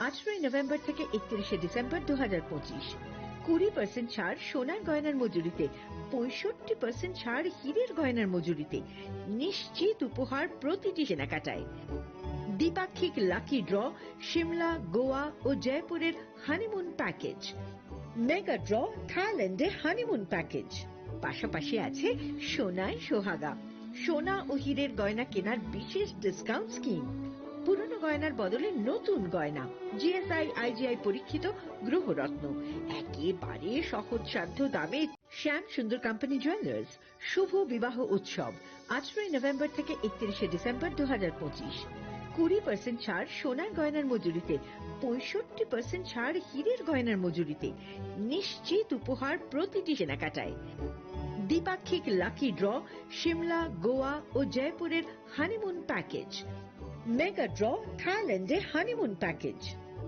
18 November থেকে 31 December 2025। 20% ছাড় সোনার গয়নার মজুরিতে, 65% ছাড় হীরের গয়নার মজুরিতে, নিশ্চিত উপহার প্রতিটি কেনাকাটায়। দ্বিপাক্ষিক লাকি ড্র, শিমলা, গোয়া ও জয়পুরের হানিমুন প্যাকেজ। মেগা ড্র, থাইল্যান্ডে হানিমুন প্যাকেজ। পাশাপাশি আছে সোনায় সোহাগা, সোনা ও হীরের গয়না কেনার বিশেষ ডিসকাউন্ট স্কিম। পুরনো গয়নার বদলে নতুন গয়না, জিএসআই আইজিআই পরীক্ষিত গ্রহরত্ন, একেবারে সহজসাধ্য দামে। শ্যাম সুন্দর কোম্পানি জুয়েলার্স শুভ বিবাহ উৎসব 18 নভেম্বর থেকে 31 ডিসেম্বর 2025। 20% ছাড় সোনার গয়নার মজুরিতে, 65% ছাড় হীরের গয়নার মজুরিতে, নিশ্চিত উপহার প্রতিটি কেনাকাটায়। দ্বিপাক্ষিক লাকি ড্র, শিমলা, গোয়া ও জয়পুরের হানিমুন প্যাকেজ। মেগা ড্র, থাইল্যান্ডে হানিমুন প্যাকেজ।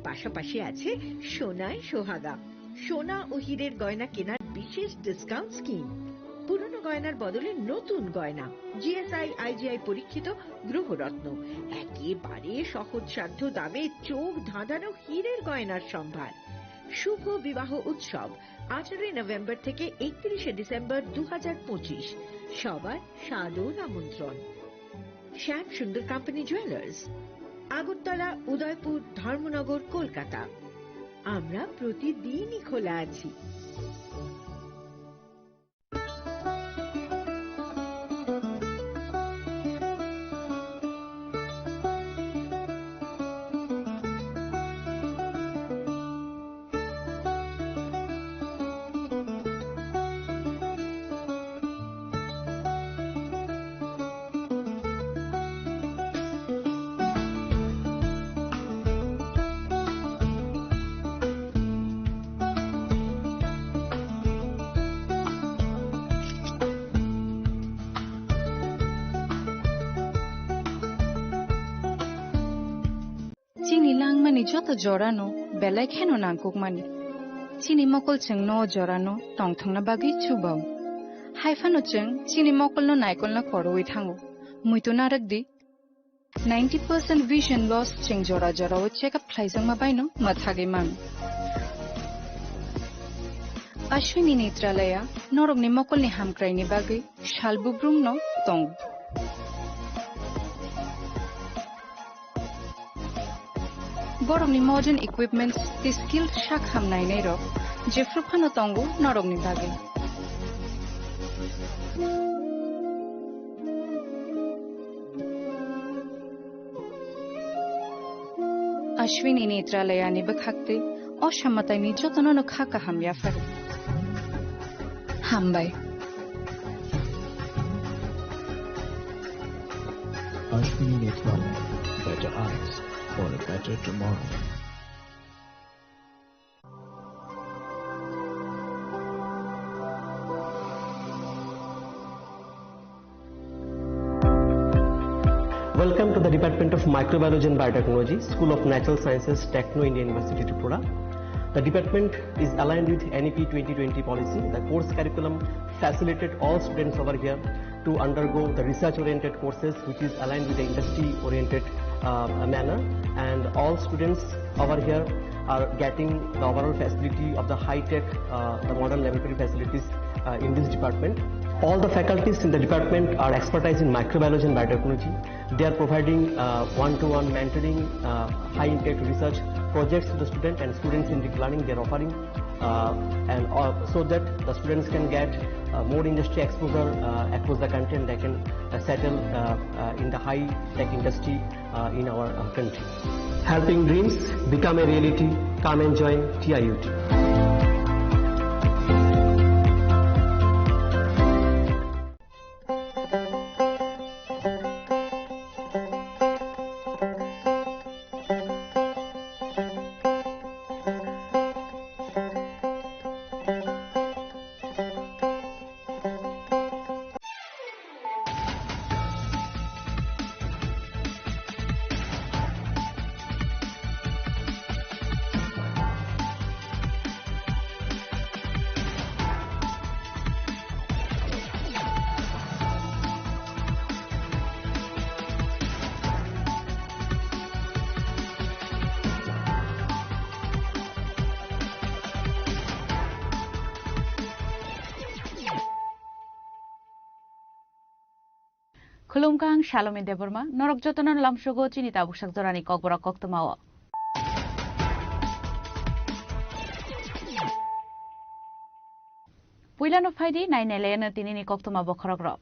পাশাপাশি আছে সোনায় সোহাগা, সোনা ও হীরের গয়না কেনার বিশেষ ডিসকাউন্ট স্কিম। পুরনো গয়নার বদলে নতুন গয়না, জিএসআই আইজিআই পরীক্ষিত গ্রহরত্ন, একেবারে সহজসাধ্য দামে চোখ ধাঁধানো হীরের গয়নার সম্ভার। শুভ বিবাহ উৎসব 18 নভেম্বর থেকে 31 ডিসেম্বর 2025। সবার সাদর আমন্ত্রণ। শ্যাম সুন্দর কোম্পানি জুয়েলার্স, আগরতলা, উদয়পুর, ধর্মনগর, কলকাতা। আমরা প্রতিদিনই খোলা আছি। চিনি লাংমানি যত জরানো বেলায় খেন নাঙ্কুক মানি চিনি মকল চং ন জরানো টং থাংনা বাগি চুবাও হাইফানো চং চিনি মকল ন নাইকল না করওই থাঙ্গো মুইতো নারক দি 90% vision loss ching jora jora o check up thlaisang mabaino mathage man Ashwini Netralaya norok ni mokol ni hamkrai ni bagai shalbubrum no tong Borok ni modern equipments the skilled shak hamnai nei rok jefrukhano tongo norok ni bagai Ashwini Netralaya ni bakhakte অসামাতায় নির্যাতন খাকা হামিয়া ফারে হামবাই Ashwini Netralaya, better eyes for a better tomorrow. Welcome to the Department of Microbiology and Biotechnology, School of Natural Sciences, Techno India University, Tripura. The department is aligned with NEP 2020 policy. The course curriculum facilitated all students over here to undergo the research-oriented courses, which is aligned with the industry-oriented manner. And all students over here are getting the overall facility of the high-tech, the modern laboratory facilities in this department. All the faculties in the department are expertise in microbiology and biotechnology. They are providing one-to-one mentoring, high-impact research projects to the student and students in deep learning. They are offering so that the students can get more industry exposure across the country and they can settle in the high-tech industry in our country. Helping dreams become a reality. Come and join TIUT. Khulumkang Shalom Deborma, Norok Jotonan Lamshogo, Chinita Bushak Zorani Kokbora Koktomawa. Puilan of Heidi, 9 Elena Tinini Koktoma Bokorogro.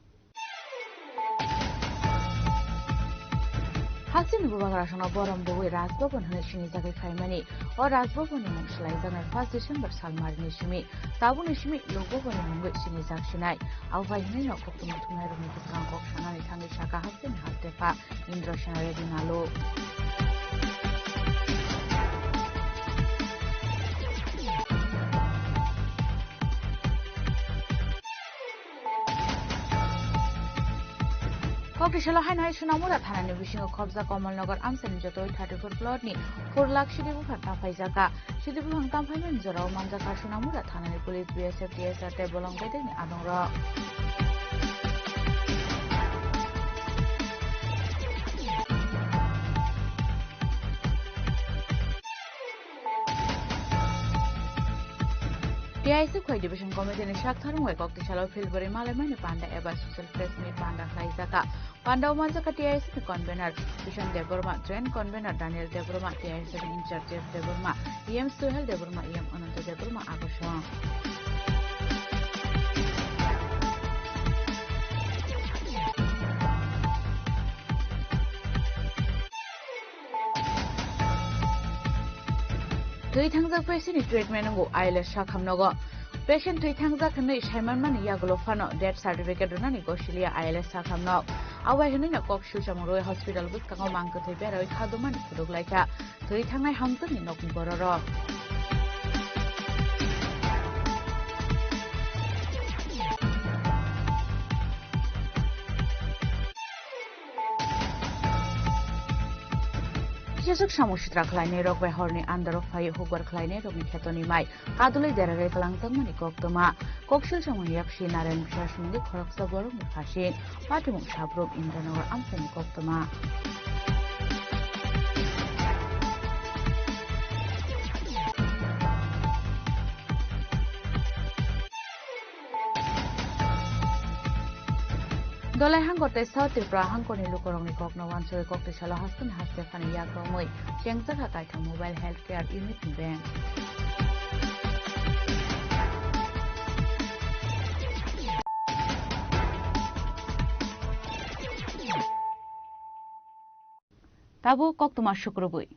Hasin Bubagarashon Borom the way Rasbobon Hanishini Zaki Faimani or Rasbobon in Shlizan and 1st December Salmar Nishimi, Tabunishimi, Logobon in which she is actionai, Alvaini of Kokumatumero Mukan Kokshana, Tangi Shaka Hasin Hastefa, Indroshan Redinalo. Kokishalo Hanai Sunamura Tana wishing a Kobza Komalnagar Amsen Joto 34 Plotni, 4 lakh Shidibu Faizaka, Shidibu Tampaman Zoro, Manzaka Sunamura Tana, Police BSF TSR table on Bedin Adora. TIC Quay Division Committee in Shakthar Wekok the Shallow Filbury Malaman Panda Eba Social Press Me Panda Kaizaka Panda Manzaka TIC convener Vision Deborma Train convener Daniel Deborma TIC in charge of Deborma EM Suhel Deborma EM Ananta Deborma Agoshaw. Tuitangza patient treatment go Isla Shakamnogo. Patient Tuitangza can Shaman Yagolofano, death certificate Runani Goshilia Isla Sakamno. Our Hunina Kokshusamoro Hospital with Kamanka Tibero, Kaduman, Puduglaika, Tuitanga Hamton in Nokumbororo. Jesuk Shamushtra Kleine Rock by Horny under of Fire Hoover Kleine of Miketoni Mai, Kaduli Derek Langtang Manikokoma, Kokshil Shamuniak Shinar and Shashmin, the Koroksaborum Hashin, Patimuk Shabrum in the Nor Amsanikokoma. Dolai hangote South Tripura Hankoni Lukorong Kokno one so Kok the Shala Hastan has Stefani Yakomoy, Jangzaka Kaita Mobile Healthcare Unit in Bank. Tabu Koktuma Shukrubui.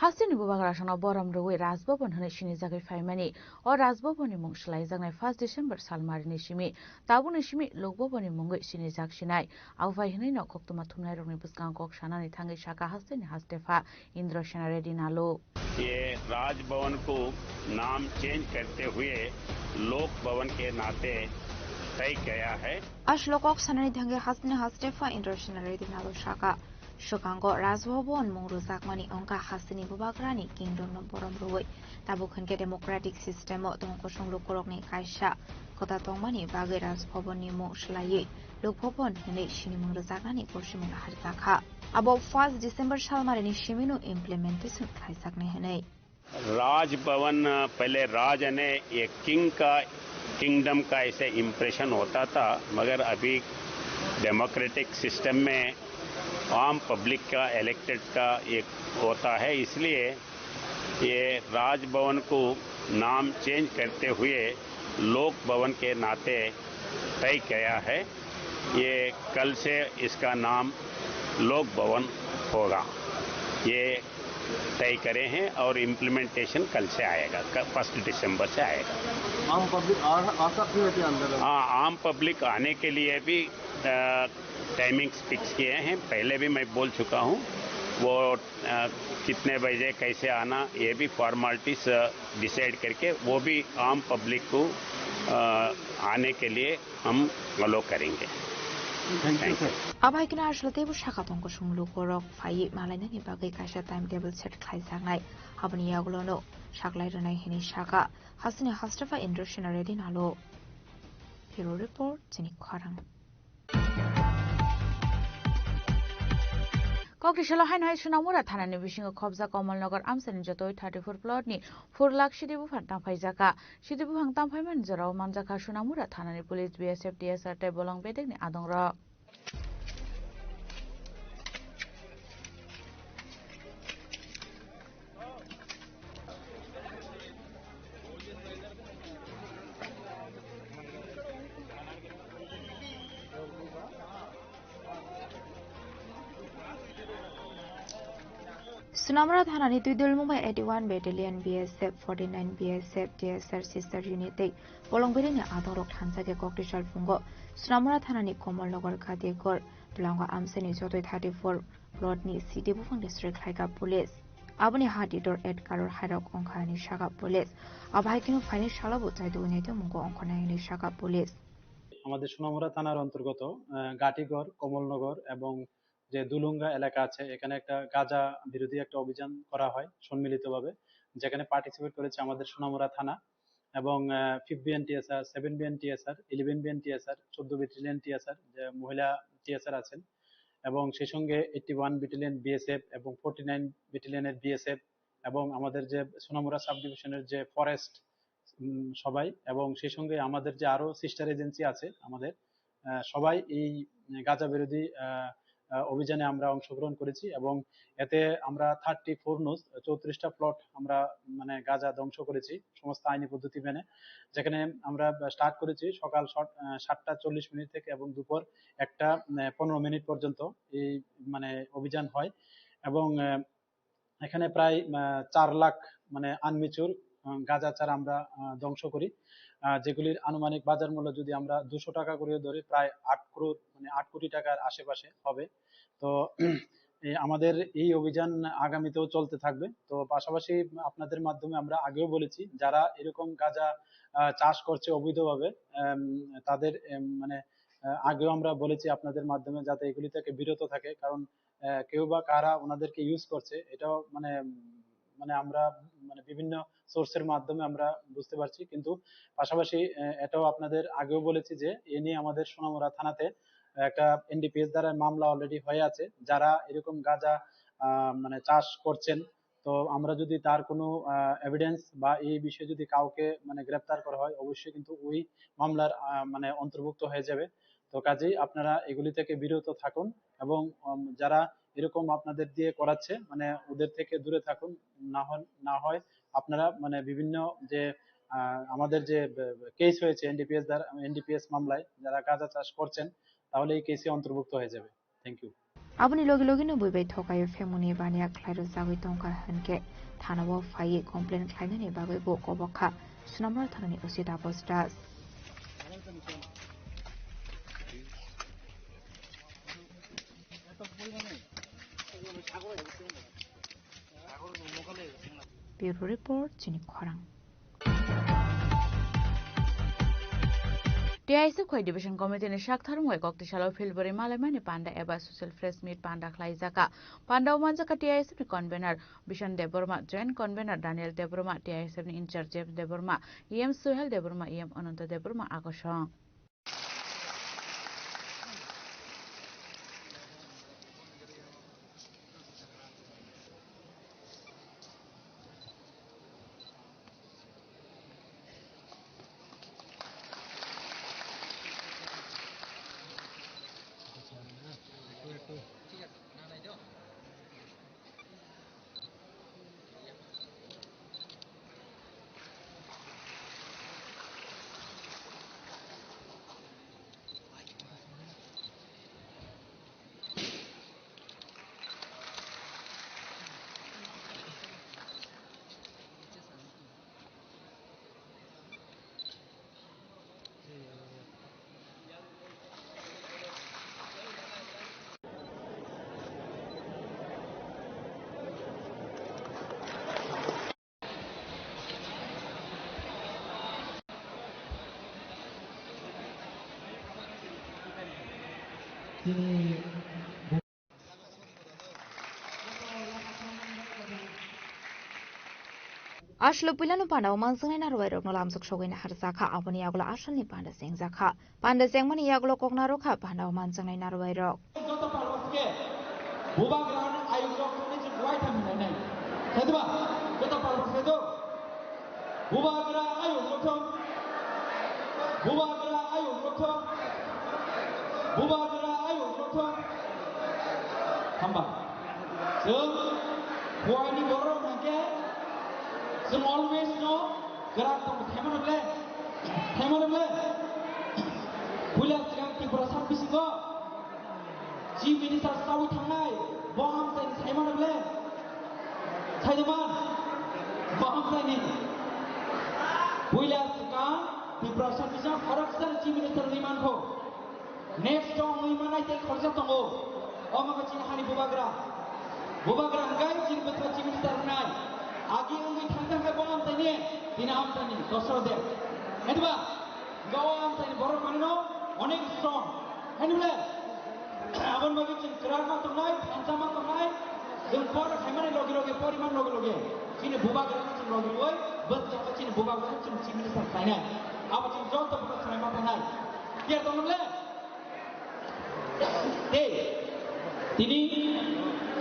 Hasin Bubagarashon Borom Rui Rasbobon Hanishini Zaki Faimani or Rasboboni Mungshlizang 1st December Salmar Nishimi, Tabunishimi, Logoboni Mungu Shinizak Shinai, Alvahinino Koktumatumero Nibuskan Kokshana, Tangi Shaka Hasin Hastefa, Indroshana Redinalo. ये राजभवन को नाम change करते हुए लोक भवन के नाते तय किया है। Ashlokok Sanani Tangi Hasni Hastefa, Indroshana Redinalo Shaka. Shokango Razwobon Muruzakmani Onka Hasini Bubagrani Kingdom no Borom Rui Tabukanke Democratic System Tonkoshong Lukorogni Kaisha Kota Tongmani Bagi Razwoboni Mo Shlaye Lukopon Hene Shinimuruzakani Koshimul Harzaka About 1st December Shalmarini Shiminu implementation Kaisakne Hene Raj Bhavan पहले राज ने एक kingdom का ऐसे impression होता था मगर अभी democratic system में आम पब्लिक का इलेक्टेड का एक होता है इसलिए ये राजभवन को नाम चेंज करते हुए लोक भवन के नाते तय किया है ये कल से इसका नाम लोक भवन होगा ये तय करे हैं और इम्प्लीमेंटेशन कल से आएगा 1 दिसंबर से आएगा। आम पब्लिक आ सकती है क्या अंदर? हाँ आम पब्लिक आने के लिए भी टाइमिंग्स फिक्स किए हैं पहले भी मैं बोल चुका हूँ वो कितने बजे कैसे आना ये भी फॉर्मेलिटीज डिसाइड करके वो भी आम पब्लिक को आने के लिए हम अलो करेंगे। Abaikina Ashlatebu Shakatonko Shunglukorok Fayi Malanani Bagi Kasha timetable set Kaisangai Habani Yaglono Shaklairana Hini Shaka Hasini Hastafa Indroshina Redinalo. Bureau Report Tini Kwarang. Kokrishala hain hai Sunamura thanani bisingo khobja Kamalnagar amsani jotoi 34 plot ni 4 lakh sidibu phantang phaijaka sidibu phangtang phaiman jorao manjaka Sunamura thanani police BSF DSR tai bolong bedek ni adongra Sunamura Thanani Tuidul Mumbai 81 Battalion BSF 49 BSF DSR Sister Unit Bolongbiri ni Adorok Thansake Koktishal Fungo Sunamura Thanani Kamalnagar Khadikor Blanga Amseni Jotoi 34 Plot ni City Bufang District Haika Police Abuni Haditor Ed Karor Hairok Onkhani Shaka Police Abhaikinu Fani Shalabu Taidu Unite Mungo Onkhani Shaka Police আমাদের সোনামুড়া থানার অন্তর্গত গাটিগড় কমলনগর এবং যে দুলুঙ্গা এলাকা আছে এখানে একটা গাঁজা বিরোধী একটা অভিযান করা হয় সম্মিলিতভাবে যেখানে পার্টিসিপেট করেছে আমাদের সোনামুড়া থানা এবং 5 বিএনটিএসআর 7 বিএনটিএসআর 11 বিএনটিএসআর 14 ব্যাটালিয়ন টিএসআর যে মহিলা টিএসআর আছেন এবং সেই সঙ্গে 81 ব্যাটালিয়ন বিএসএফ এবং 49 ব্যাটালিয়নের বিএসএফ এবং আমাদের যে সোনামুড়া সাব ডিভিশনের যে ফরেস্ট সবাই এবং সেই সঙ্গে আমাদের যে আরো সিস্টার এজেন্সি আছে আমাদের সবাই এই গাঁজা বিরোধী অভিযানে আমরা অংশগ্রহণ করেছি এবং এতে আমরা 34টা প্লট আমরা মানে গাঁজা ধ্বংস করেছি সমস্ত আইনি পদ্ধতি মেনে যেখানে আমরা স্টার্ট করেছি সকাল 7:40 থেকে এবং দুপুর 1:15 পর্যন্ত এই মানে অভিযান হয় এবং এখানে প্রায় 4 লাখ মানে আনমিচুর গাঁজা চারা আমরা ধ্বংস করি যেগুলির আনুমানিক বাজার মূল্য যদি আমরা 200 টাকা করে ধরি প্রায় 8 কোটি টাকার আশেপাশে হবে তো আমাদের এই অভিযান আগামীতেও চলতে থাকবে তো পাশাপাশি আপনাদের মাধ্যমে আমরা আগেও বলেছি যারা এরকম গাঁজা চাষ করছে অবৈধভাবে তাদের মানে আগেও আমরা বলেছি আপনাদের মাধ্যমে যাতে এগুলি থেকে বিরত থাকে কারণ কেউ বা কারা ওনাদেরকে ইউজ করছে এটাও মানে আমরা মানে বিভিন্ন সোর্সের মাধ্যমে আমরা বুঝতে পারছি কিন্তু পাশাপাশি এটাও আপনাদের আগেও বলেছি যে এ নিয়ে আমাদের সোনামুড়া থানাতে একটা এনডিপিএস দ্বারা মামলা অলরেডি হয়ে আছে যারা এরকম গাঁজা মানে চাষ করছেন তো আমরা যদি তার কোনো এভিডেন্স বা এই বিষয়ে যদি কাউকে মানে গ্রেফতার করা হয় অবশ্যই কিন্তু ওই মামলার মানে অন্তর্ভুক্ত হয়ে যাবে তো কাজেই আপনারা এগুলি থেকে বিরত থাকুন এবং যারা এরকম আপনাদের দিয়ে করাচ্ছে মানে ওদের থেকে দূরে থাকুন না হয় আপনারা মানে বিভিন্ন যে আমাদের যে কেস হয়েছে এনডিপিএস মামলায় যারা গাঁজা চাষ করছেন তাহলে এই কেসে অন্তর্ভুক্ত হয়ে যাবে thank you Abuni logi logi no buibai thokayo femuni bania khlairo jagoi tongka hanke thanabo phai complaint khlaina ni bagai bo kobakha Sunamura thanani usita postas Bureau Report Chini Khorang TISF Khoi Division Committee ni Shaktharung Wai Koktishalo Filbari Malamani Panda Eba Social Fresh Meat Panda Khlaijaka Panda Umanjaka TISF ni Convener Bishan Deborma Joint Convener Daniel Deborma TISF ni In-charge James Deborma EM Suhel Deborma EM Ananta Deborma Akosong Ashlo pilanu panda umangjungai na rwairok no lamjuk sogina harjaka aboni yaglo asalni panda sengjaka panda jengmani yaglo kokna rokha panda umangjungai na rwairok Saidwa, kita palpas itu. Bubagra ayo lotong. Bubagra ayo lotong. Bubagra ayo lotong. Hamba. Sung, huai ni borong nake. Sung always know. Gerak tong themon ble. Themon ble. Bulan sekarang Tripura Service itu. Chief Minister Sawi Thangai. Boham sen themon ble. Saidaman. Boham sen ni. Bulan sekarang Tripura Service itu corruption Chief Minister Liman ko. Next dong Liman itu kerja tunggu. Oma kecil hari Bubagra. Bubagra enggak Chief Minister nai. Agi ungi thangtang ke boham sen ni. Tina am sen ni. Dosro deh. Itu bah. Gawam sen borok mana no? Onek strong. Ini boleh. Abang bagi cint keras mat tunai, ancam mat tunai. Jeng borok hemane logi poriman logi. Cint bubak kerana cint logi logi. Betul apa cint bubak kerana cint cint sana. Apa cint jauh tu bukan sana mat tunai. Dia tahu boleh. Hey, ini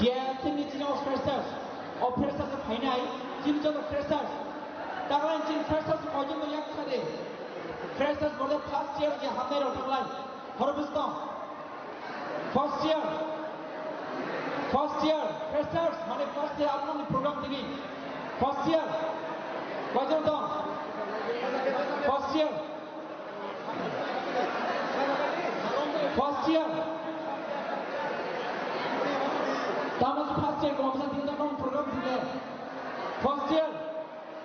dia sini cint officers final. Cint jauh officers. Tak lain cint officers kau tu yang kade. Freshers boleh first year je hamil orang lain. Harusnya first year freshers mana first year apa ni program ini first year wajar tak first year tamat first year kalau macam kita kan program ini first year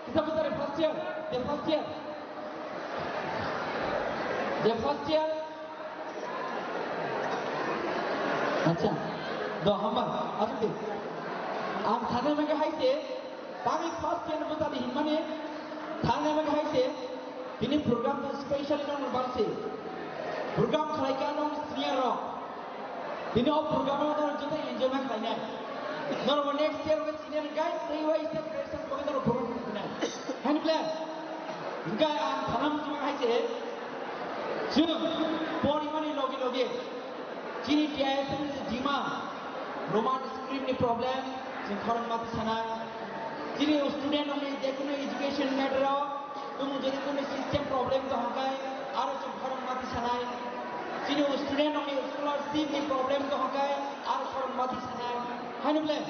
kita bicara first year the first year अच्छा दो हम आते आप थाने में कहाँ से ताकि first year में बता दी हिम्मने थाने में कहाँ से ini program tu special kan berbahasa program kerajaan orang senior rock ini program orang kita enjoy mak lainnya nor next year with senior guys three ways to create program program hand plan enggak am thanam cuma kah se Jung, porimani logi. Cini tiada jima, roman screen ni problem, jeng korang mati sana. Cini student orang ni dekune education matter ro, tumu jadi kune system problem tu hangkai, aro jeng korang mati sana. Cini student orang ni scholarship ni problem tu hangkai, aro korang mati sana. Hai ni boleh.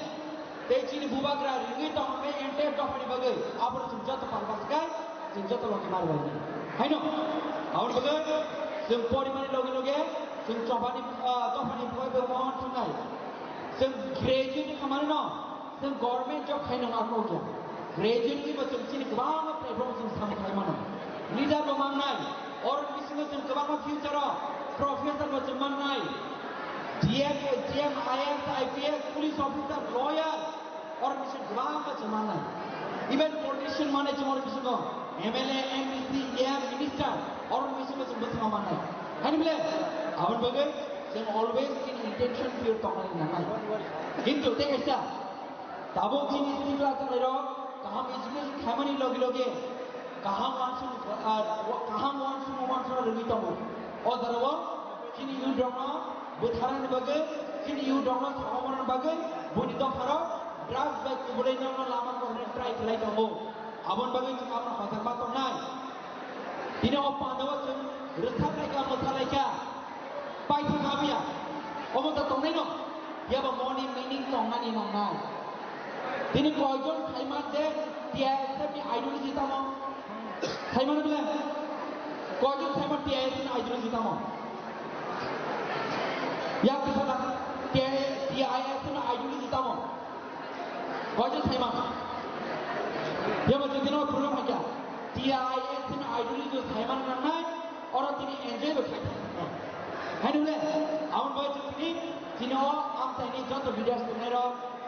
Tei cini bubagra ringi tu hangkai entire dohani bagai, apa tu jatuh palpas kai, jeng jatuh logi maru lagi. Hai no. Awak bagai, jeng porimani logi, jeng coba ni buat bermohon tunai. Jeng graduate ni kemana no? Jeng government job kaya nak aku kya? Graduate ni macam cini kebang apa platform jeng sama kaya mana? Leader bermang nai, orang misi macam kebang future professor macam mana nai? GM, IAS, IPS, police officer, lawyer, orang misi kebang macam mana nai? Even politician mana cuma orang misi no? MLA, MPC, AM, minister, orang mesti macam betul mana? Hari ni, awak bagai, saya always in intention pure talking nama. কিন্তু দেখে যা, তাবো জিনিস নিকলা চলে র, কাহাম education Khamenei লগে, কাহাম ওয়ানসু রবিত মো। ও দারব, চিনি you ডংনা, বুথারান বাগে, চিনি ইউ ডংনা সামরন বাগে, বনিত Faro, drugs by কুবুলাই নামনা Lama করনে try খেলাই দङ। Abang bagi cuma apa pasal batong nai. Ini apa anda macam resah mereka, mesra mereka, baik kami ya. Omong tentang ni no, dia bermoni meaning tong nani nong nai. Ini kojon Thailand je, dia seperti ideologi tamu. Thailand bila, kojon Thailand dia seperti ideologi tamu. Yang kita dia seperti ideologi tamu. Kojon Thailand. Dia macam ni orang program macam TIS ni ideologi tu Thailand mana orang ini enjoy berkata. Hai ni boleh, awak bawa sini orang am tadi jatuh video sebenarnya,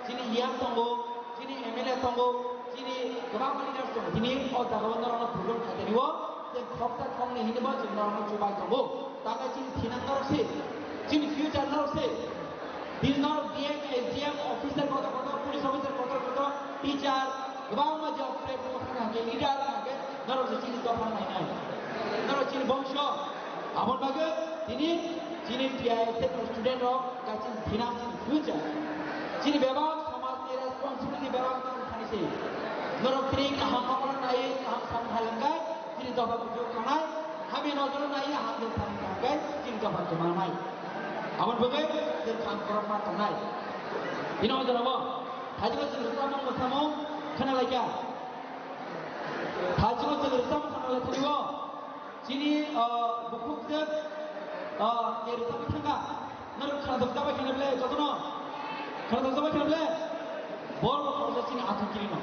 sini yang tunggu, sini MLA tunggu, sini kebang leader tunggu, sini orang dakwaan orang program kata ni wah, dan khopta khom ni ini baca orang cuba tunggu, tapi sini thinan orang sih, sini future orang sih, di orang DM, SDM, officer kota, police officer kota, teacher. Kebang macam platform mana, ke leader mana, naro cini dohan lain, naro cini bangsa. Abang bagai, cini dia student rock, kacin finance future. Cini bebas, sama responsibility bebas, haise norok tri kaham makol nai kaham sam halangai jini dofa kujo kanai habi nodro nai ham de tham kangai jini dofa kumanai amon bagai de kham koram ma tanai ino jarabo hajigo jilsam mosamo khana lagya hajigo jilsam khana lagya jini bukukje erisam thanga norok khana dokta khanable jotono khana dokta khanable bor processing athukirino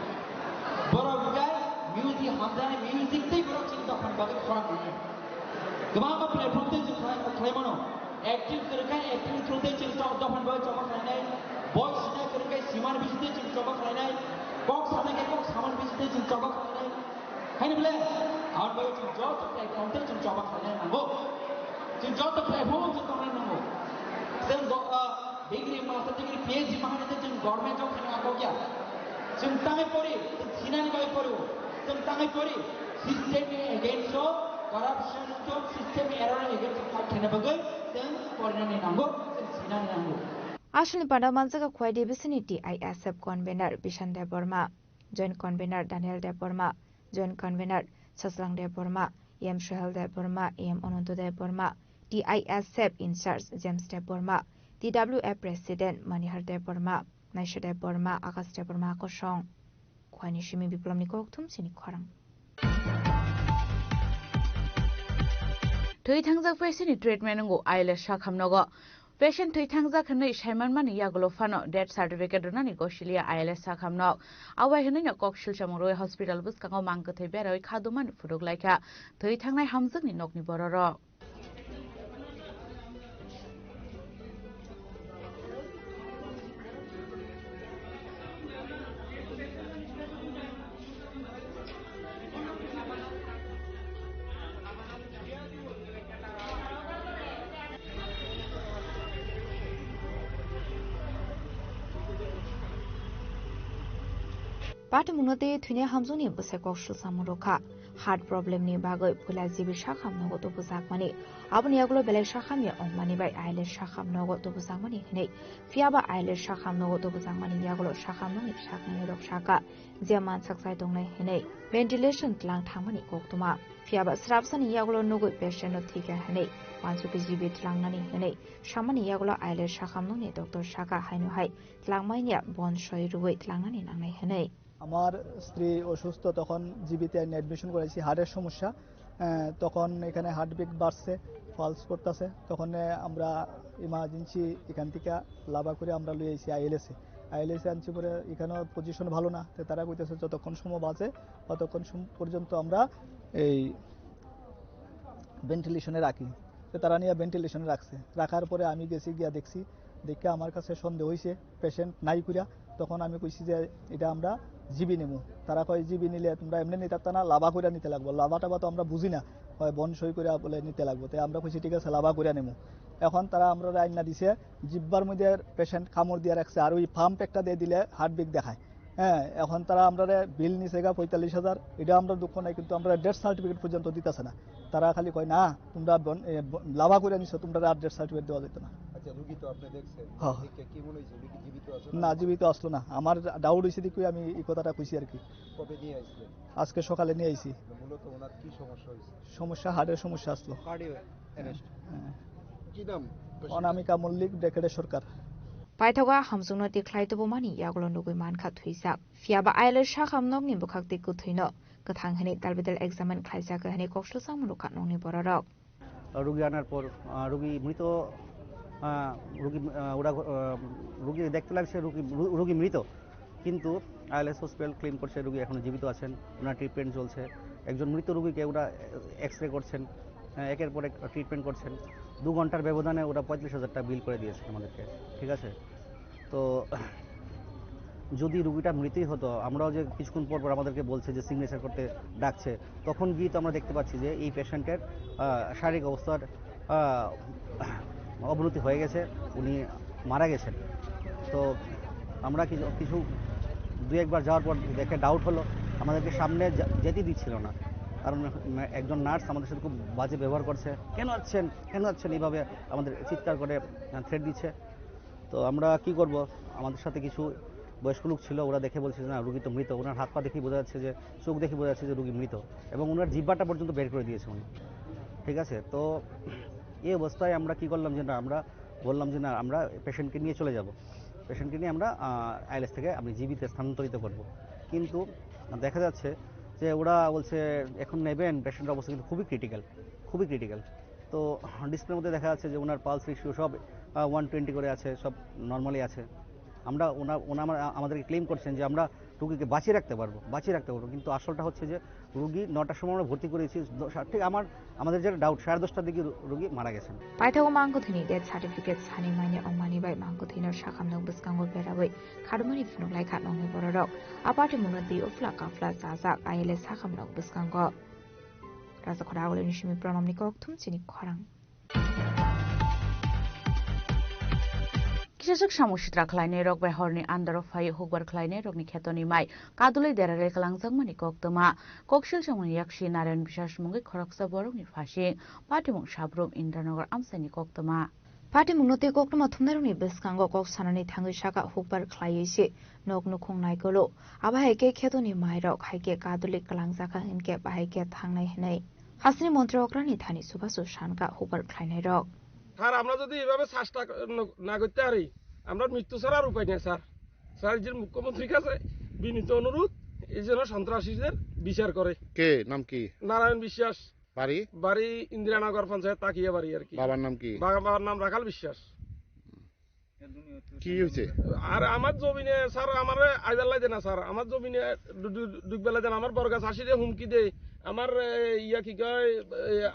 bor bugai music hamdani music tei bor chin dokhan bagai khora ni gama platform te khlaimano active kerkai active through te chin dokhan bagai choma khlainai voice na kerkai siman bisite chin choma khlainai kok sana ke kok saman bisite chin choma khlainai haine bole aur bagai chin jot platform te chin choma khlainai nango chin jot platform chin choma nango then degree master degree PhD mahane te chin government job khana ko kya chin tangai pori sinani bai pori chin tangai pori system against corruption to system error against khana bagai then porinani nango sinani nango Ashley Pandamansaga Kwai vicinity ISF convener Bishan De Burma, Joint Convener Daniel De Burma, Joint Convener Saslang De Burma, EM Shahal De Burma, EM Ononto De Burma, DISF in charge James De Burma, DWF President Manihar De Burma, Naisha De Burma, Akas De Burma Koshong, Kwani Shimi Biplomniko Tum Sini Korang. Tui Tangza Fashion Treatment Go Isle Shakamnogo. Patient Tui Tangza can Shaman Mani Yagolofano, death certificate Runani Goshilia ILS Sakamno. Our Henna Kokshil Chamoro Hospital was Kango Manka Tibero, Kaduman, Fuduk like a Tui Tangna Hamzan in Nokni Bororo. Patamunote Tunia Hamzuni Busekokshil Samuroka, heart problem ni bago Pula Zibi Shakam Nogo to Buzakmani, Abuniaglo Bele Shakami on money by Island Shakam Nogo to Buzamani Hine, Fiaba Island Shakam Nogo to Buzamani Yaglo Shakamani Shakani Rok Shaka, Ziaman Saksai Dongle Hine, ventilation Tlang Tamani Koktuma, Fiaba Srapsan Yaglo Nogo patient of Tika Hine, Wansuki Zibi Tlangani Hine, Shamani Yaglo Island Shakamuni, Dr. Shaka Hainu Tlangmania Bon Shoy Ruway Tlangani Nane Hine. আমার স্ত্রী অসুস্থ তখন জিবিতে admission করেছি হার্টের সমস্যা তখন এখানে heartbeat বাড়ছে ফালস করতেছে তখন আমরা ইমার্জেন্সি এখান থেকে লাভা করে আমরা লই আইছি আইএলএসে আনছি পরে এখানেও পজিশন ভালো না তো তারা কইতেছে যতক্ষণ সময় বাঁচে ততক্ষণ পর্যন্ত আমরা এই ভেন্টিলেশনে রাখি তো তারা নিয়ে ভেন্টিলেশনে রাখার পরে আমি গেছি গিয়া দেখছি দেখে আমার কাছে সন্দেহ হয়েছে পেশেন্ট নাই কইরা তখন আমি কইছি যে এটা আমরা জিবি নেমু তারা কয় জিবি নিলে তোমরা এমনি নিতে না লাভা করে নিতে লাগবে লাভাটা তো আমরা বুঝি না হয় বন সই করে বলে নিতে লাগবে তাই আমরা কইছি ঠিক আছে লাভা করে নেমু এখন তারা আমরা আইনা দিছে জিব্বার মধ্যে পেশেন্ট কামড় দিয়ে রাখছে আর ওই পাম্প একটা দিয়ে দিলে হার্টবিট দেখায় হ্যাঁ এখন তারা আমরা বিল নিছে গা ৪৫,০০০ এটা আমরা দুঃখ নাই কিন্তু আমরা ডেথ সার্টিফিকেট পর্যন্ত দিতেছে না তারা খালি কয় না তোমরা লাভা করে নিছো তোমরা আর ডেথ সার্টিফিকেট দেওয়া যেত না আচ্ছা রোগী তো আপনি দেখছেন কি মনে হইছে রোগী জীবিত আছে না জীবিত আসলো না আমার ডাউট হইছে দেখি আমি এই কথাটা কইছি আর কি কবে নিয়ে আইছিলেন আজকে সকালে নিয়ে আইছি মূলত ওনার কি সমস্যা হইছে সমস্যা হার্টের সমস্যা আসলো কার্ডিও অ্যারেস্ট কি নাম অনামিকা মল্লিক ডেকেডে সরকার Paithawa Hamzungno Tiklai to Bomani Yaglo Nugui Manka Twisak, Fiaba Island Shakam Nogni Bukak de Kutuino, Katanghani Talbidel examen Kaisa Kahani Kokshu Samuruka Noni Borok. রোগী আনার পর রোগী মৃত ওরা রোগী দেখতে লাগছে রোগী মৃত কিন্তু আইএলএস হসপিটাল ক্লেম করছে রোগী এখনো জীবিত আছেন ওনার ট্রিটমেন্ট চলছে একজন মৃত রোগীকে ওরা এক্সরে করছেন একের পর এক ট্রিটমেন্ট করছেন 2 ঘন্টার ব্যবধানে ওরা ৪৫,০০০ টাকা বিল করে দিয়েছে আমাদেরকে ঠিক আছে তো যদি রোগীটা মৃতই হতো আমরাও যে কিছুক্ষণ পর পর আমাদেরকে বলছে যে সিগনেচার করতে ডাকছে তখন গিয়ে তো আমরা দেখতে পাচ্ছি যে এই পেশেন্টের শারীরিক অবস্থার অবনতি হয়ে গেছে উনি মারা গেছেন তো আমরা কিছু 2-1 বার যাওয়ার পর দেখে ডাউট হলো আমাদেরকে সামনে যেতে দিচ্ছিল না কারণ একজন নার্স আমাদের সাথে খুব বাজে ব্যবহার করছে কেন আছেন এইভাবে আমাদের চিৎকার করে থ্রেট দিচ্ছে তো আমরা কি করব আমাদের সাথে কিছু বয়স্ক লোক ছিল, ওরা দেখে বলছে যে না রুগী তো মৃত। ওনার হাত পা দেখেই বোঝা যাচ্ছে যে, চোখ দেখে বোঝা যাচ্ছে যে রুগী মৃত, এবং ওনার জিহ্বাটা পর্যন্ত বের করে দিয়েছে উনি। ঠিক আছে, তো এই অবস্থায় আমরা কি করলাম যে না, আমরা বললাম যে না আমরা পেশেন্টকে নিয়ে চলে যাব, পেশেন্টকে নিয়ে আমরা আইএলএস থেকে আপনি জিবিতে স্থানান্তরিত করব। কিন্তু দেখা যাচ্ছে যে ওরা বলছে এখন নেবেন, পেশেন্টের অবস্থা কিন্তু খুবই ক্রিটিক্যাল। তো ডিসপ্লের মধ্যে দেখা যাচ্ছে যে ওনার পালস রেশিও সব 120 করে আছে, সব নর্মালি আছে। আমরা আমাদেরকে ক্লেম করছেন যে আমরা রুগীকে বাঁচিয়ে রাখতে পারবো, কিন্তু আসলটা হচ্ছে যে রুগী 9টার সময় আমরা ভর্তি করেছি, ঠিক আমাদের যেটা ডাউট 10:30টার দিকে রুগী মারা গেছেন। পাইথাগো মাংগথিনি ডেথ সার্টিফিকেট সানি মাইনে অমানি বাই মাংগথিনর শাখামনক বসকাঙ্গ বেরাবৈ খারমানি ফুনক লাইখা নংনি বররক আপাটি মুনতি উফলা কাফলা জাজাক আইএলএস শাখামনক বসকাঙ্গ রাজখরা আগলেনি সুমি প্রণামনি ককথুম চিনি খরাং Kisasuk samusitra khlainai rok bai horni andaro phai hukbar khlainai rokni khetoni mai kadulai derare kalangjak mani koktoma kokshil samuni yakshi narayan bishas mungi khoroksa borokni phasing patimung sabrum indranagar amsani koktoma patimung note koktoma thumnaruni beskango kok sanani thangi shaka hukbar khlaiyese noknu khongnai golo abai ke khetoni mai rok haike kadulai kalangjaka hinke bahaike thangnai henai hasini মন্ত্রী অগ্রাণী Thani সুভাষু শানকা Huber খাইনাই rock sir আমরা যদি এভাবে চেষ্টা না করতে পারি আমরা মৃত্যু ছাড়া আর উপায় নেই স্যার যে মুখ্যমন্ত্রীর কাছে বিনীত অনুরোধ এই জন্য সন্ত্রাসীদের বিচার করে। কে নাম কি? নারায়ণ বিশ্বাস, বাড়ি ইন্দিরানগর পঞ্চায়েত তাকিয়া বাড়ি আর কি। বাবার নাম কি? বাবার নাম রাখাল বিশ্বাস। কি হয়েছে? আর আমার জমিনে স্যার আমার আইদাল্লাই দেনা স্যার, আমার জমিনে ডুববেলা দেন, আমার বরগাছ হাসিরে হুমকি দে, আমার ইয়া কি কয়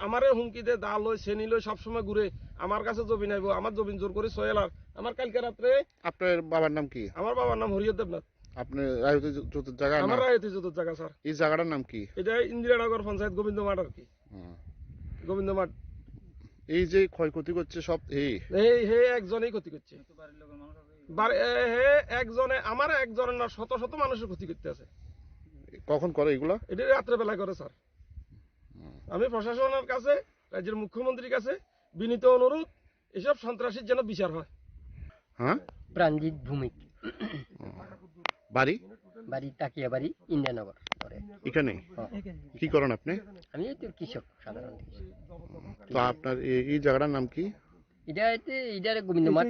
আমারে হুমকি দে, দা লই শ্রেণী লই সবসময় ঘুরে আমার কাছে জমি নাইব, আমার জমিন জোর করে সয়েলার। আমার কালকে রাত্রে। আপনার বাবার নাম কি? আমার বাবার নাম হরিহর দেবনাথ। আপনি রায়তি যুদ্ধের জায়গা? আমার রায়তি যুদ্ধের জায়গা স্যার। এই জায়গাটার নাম কি? এটা ইন্দিরানগর পঞ্চায়েত গোবিন্দ মাঠ আর কি। গোবিন্দ মাঠ। এই যে ক্ষয়ক্ষতি করছে সব হে একজনেই ক্ষতি করছে, হে একজনে, আমার একজনের না শত শত মানুষের ক্ষতি করতে আছে। কখন করে এগুলা? এটা রাত্রে বেলা করে স্যার। আমি প্রশাসনের কাছে, রাজ্যের মুখ্যমন্ত্রীর কাছে বিনীত অনুরোধ এসব সন্ত্রাসীর যেন বিচার হয়। হ্যাঁ, প্রাণজিৎ ভূমিক। বাড়ি তাকিয়া বাড়ি, ইন্দিরানগর। এখানে কি করেন আপনি? আমি তো কৃষক, সাধারণ কৃষক। তো আপনার এই জায়গাটার নাম কি? এটা গোবিন্দ মাঠ।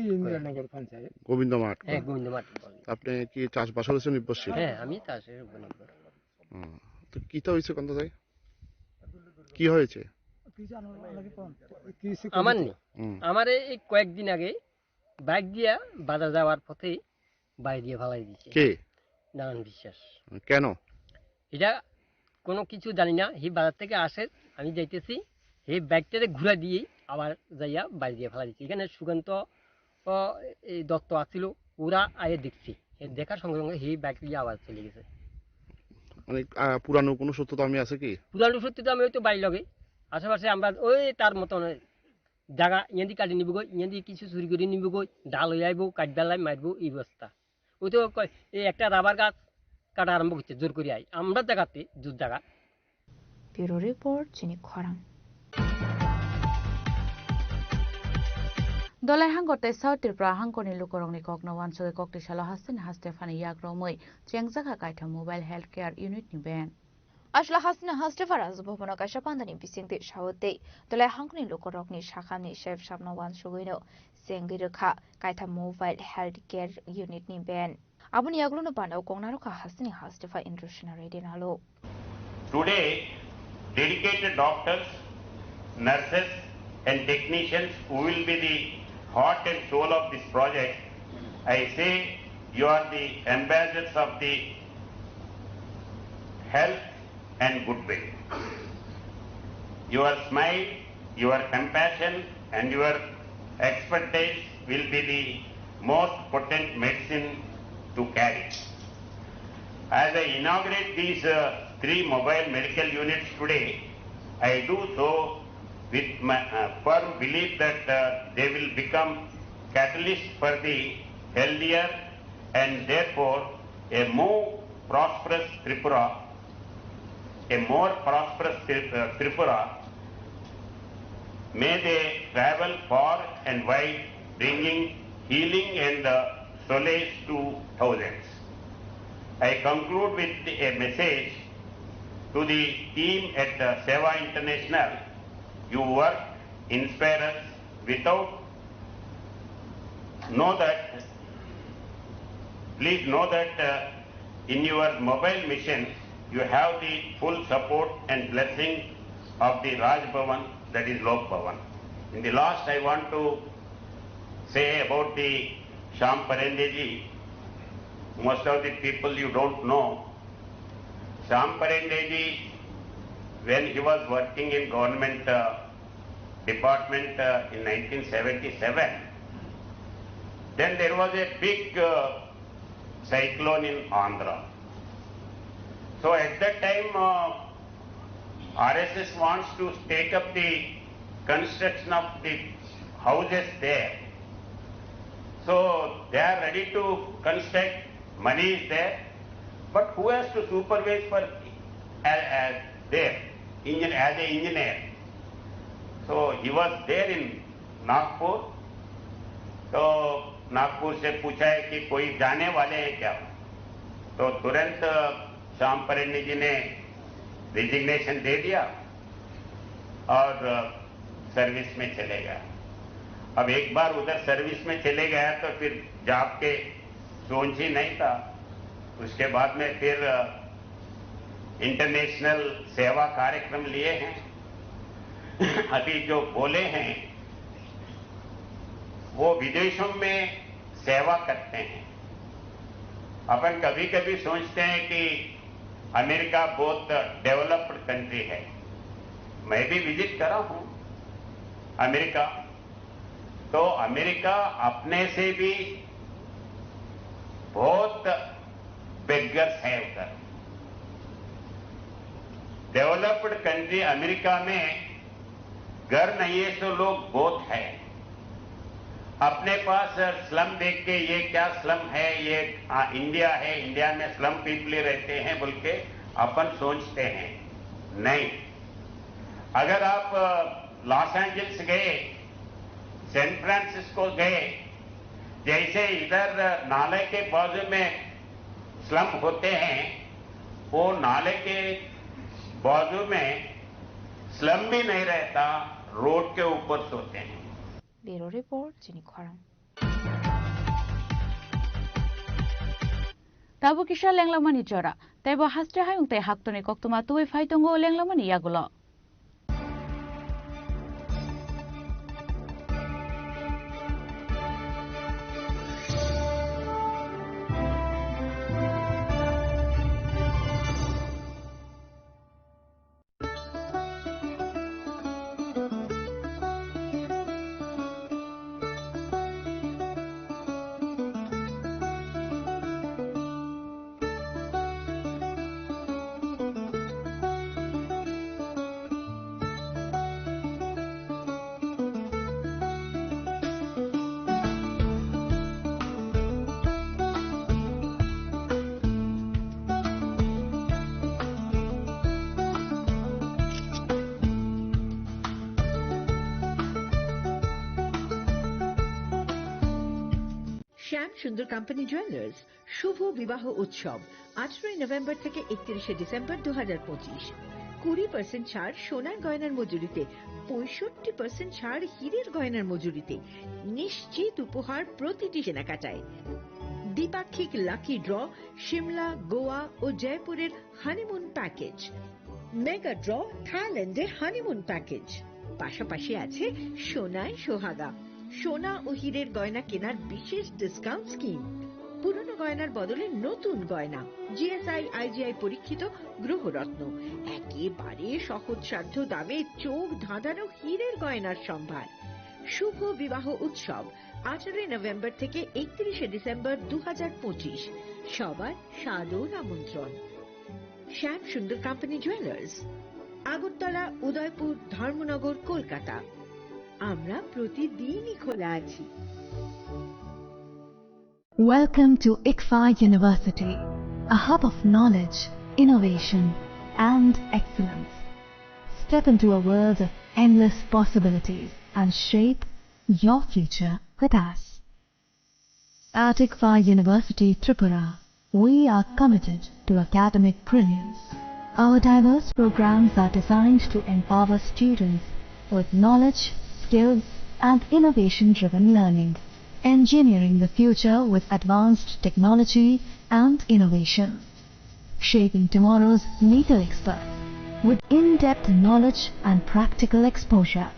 গোবিন্দ মাঠ? হ্যাঁ, গোবিন্দ মাঠ। আপনি কি চাষবাসের উপর নির্ভরশীল? হ্যাঁ, আমি চাষের উপর নির্ভর। তো কিটা হয়েছে কোন জায়গায়? কি হয়েছে? আমার নেই, আমার এই কয়েকদিন আগে বাইক দিয়া বাজার যাওয়ার পথে বাইক দিয়ে ফালাই দিচ্ছে। কে? নারায়ণ বিশ্বাস। কেন? এটা কোনো কিছু জানি না, হে বাজার থেকে আসে, আমি যাইতেছি, হে বাইকটাতে ঘুরা দিয়ে আবার যাইয়া বাইক দিয়ে ফালাই দিচ্ছে। এখানে সুকান্ত দত্ত আসছিল, ওরা আয়ে দেখছি, দেখার সঙ্গে সঙ্গে হে বাইক দিয়ে আবার চলে গেছে। মানে পুরানো কোনো সত্যতা আমি আছে কি? পুরানো সত্যতা আমি হয়তো বাড়ি লগে আশেপাশে আমরা ওই তার মতন জায়গা ইয়েদি কাটি নিব গই, ইয়েদি কিছু চুরি করে নিব গই, ডাল হয়ে আইব, কাটবেলায় মারবো, এই অবস্থা। ওই তো এই একটা রাবার গাছ কাটা আরম্ভ করছে জোর করে আই, আমরা দেখাতে জোর জায়গা। ব্যুরো রিপোর্ট চিনি খরাং। দলাই হাঙ্গতে সাউথ ত্রিপুরা হাঙ্কনি লুকরংনি ককনো ওয়ানসগে ককটিশালা হাসতেন হাসতে ফানি ইয়াগ্রমৈ চেংজাকা কাইথা মোবাইল হেলথ কেয়ার ইউনিটনি বেন আসলা হাসনা হাস্টেফারা জুবহবনা কাশা পান্দানি বিসিংতে সাউতে দলাই হাঙ্কনি লুকরংনি শাখানি শেফ সাবনা ওয়ানসগৈনো চেংগি রেখা কাইথা মোবাইল হেলথ কেয়ার ইউনিটনি বেন আবুনি ইয়াগ্লনো বানাও কংনারকা হাসনি হাস্টেফা Indrasena রেডিনালো। Today, dedicated doctors, nurses and technicians who will be the heart and soul of this project, I say you are the ambassadors of the health and goodwill. Your smile, your compassion and your expertise will be the most potent medicine to carry. As I inaugurate these 3 mobile medical units today, I do so with my firm belief that they will become catalysts for the healthier and therefore a more prosperous Tripura. May they travel far and wide, bringing healing and solace to thousands. I conclude with a message to the team at Seva International. You work, inspire us please know that in your mobile mission, you have the full support and blessing of the Raj Bhavan, that is Lok Bhavan. In the last, I want to say about the Shyam Parende ji. Most of the people you don't know. Shyam Parende ji, when he was working in government department in 1977, then there was a big cyclone in Andhra. So at that time, RSS wants to take up the construction of the houses there. So they are ready to construct, money is there, but who has to supervise for there as an engineer? So he was there in Nagpur. तो नागपुर से पूछा है कि कोई जाने वाले हैं क्या, तो तुरंत श्याम परेंडी जी ने रिजिग्नेशन दे दिया और सर्विस में चले गया। अब एक बार उधर सर्विस में चले गया तो फिर जॉब के सोच ही नहीं था। उसके बाद में फिर इंटरनेशनल सेवा कार्यक्रम लिए हैं। अभी जो बोले हैं वो विदेशों में सेवा करते हैं। अपन कभी कभी सोचते हैं कि अमेरिका बहुत डेवलप्ड कंट्री है। मैं भी विजिट करा हूं अमेरिका, तो अमेरिका अपने से भी बहुत बेगर्स है उधर। डेवलप्ड कंट्री अमेरिका में घर नहीं है तो लोग बहुत है। अपने पास स्लम देख के ये क्या स्लम है, ये इंडिया है, इंडिया में स्लम पीपल रहते हैं बोल के अपन सोचते हैं। नहीं, अगर आप लॉस एंजल्स गए, सैन फ्रांसिस्को गए, जैसे इधर नाले के बाजू में स्लम होते हैं, वो नाले के बाजू में स्लम भी नहीं रहता, रोड के ऊपर सोते हैं। Bureau Report, Jenny Kwarang. Tabu kisha lenglamani jora. Tebo hastre hayung te haktone koktuma tuwe faitongo lenglamani yagulo. শ্যাম সুন্দর কোম্পানি জুয়েলার্স শুভ বিবাহ উৎসব 18 নভেম্বর থেকে 31 ডিসেম্বর 2025। 20% ছাড় সোনার গয়নার মজুরিতে, 65% ছাড় হীরের গয়নার মজুরিতে, নিশ্চিত উপহার প্রতিটি কেনাকাটায়। দ্বিপাক্ষিক লাকি ড্র, শিমলা, গোয়া ও জয়পুরের হানিমুন প্যাকেজ, মেগা ড্র থাইল্যান্ডে হানিমুন প্যাকেজ, পাশাপাশি আছে সোনায় সোহাগা, সোনা ও হীরের গয়না কেনার বিশেষ ডিসকাউন্ট স্কিম, পুরনো গয়নার বদলে নতুন গয়না, জিএসআই আইজিআই পরীক্ষিত গ্রহরত্ন, একেবারে সহজসাধ্য দামে চোখ ধাঁধানো হীরের গয়নার সম্ভার। শুভ বিবাহ উৎসব 18 নভেম্বর থেকে 31 ডিসেম্বর 2025। সবার সাদর আমন্ত্রণ। শ্যাম সুন্দর কোম্পানি জুয়েলার্স, আগরতলা, উদয়পুর, ধর্মনগর, কলকাতা। আমরা প্রতিদিনই খোলা আছি। Welcome to ICFA University, a hub of knowledge, innovation, and excellence. Step into a world of endless possibilities and shape your future with us. At ICFA University, Tripura, We are committed to academic brilliance. Our diverse programs are designed to empower students with knowledge, skills, and innovation-driven learning, engineering the future with advanced technology and innovation, shaping tomorrow's legal experts with in-depth knowledge and practical exposure,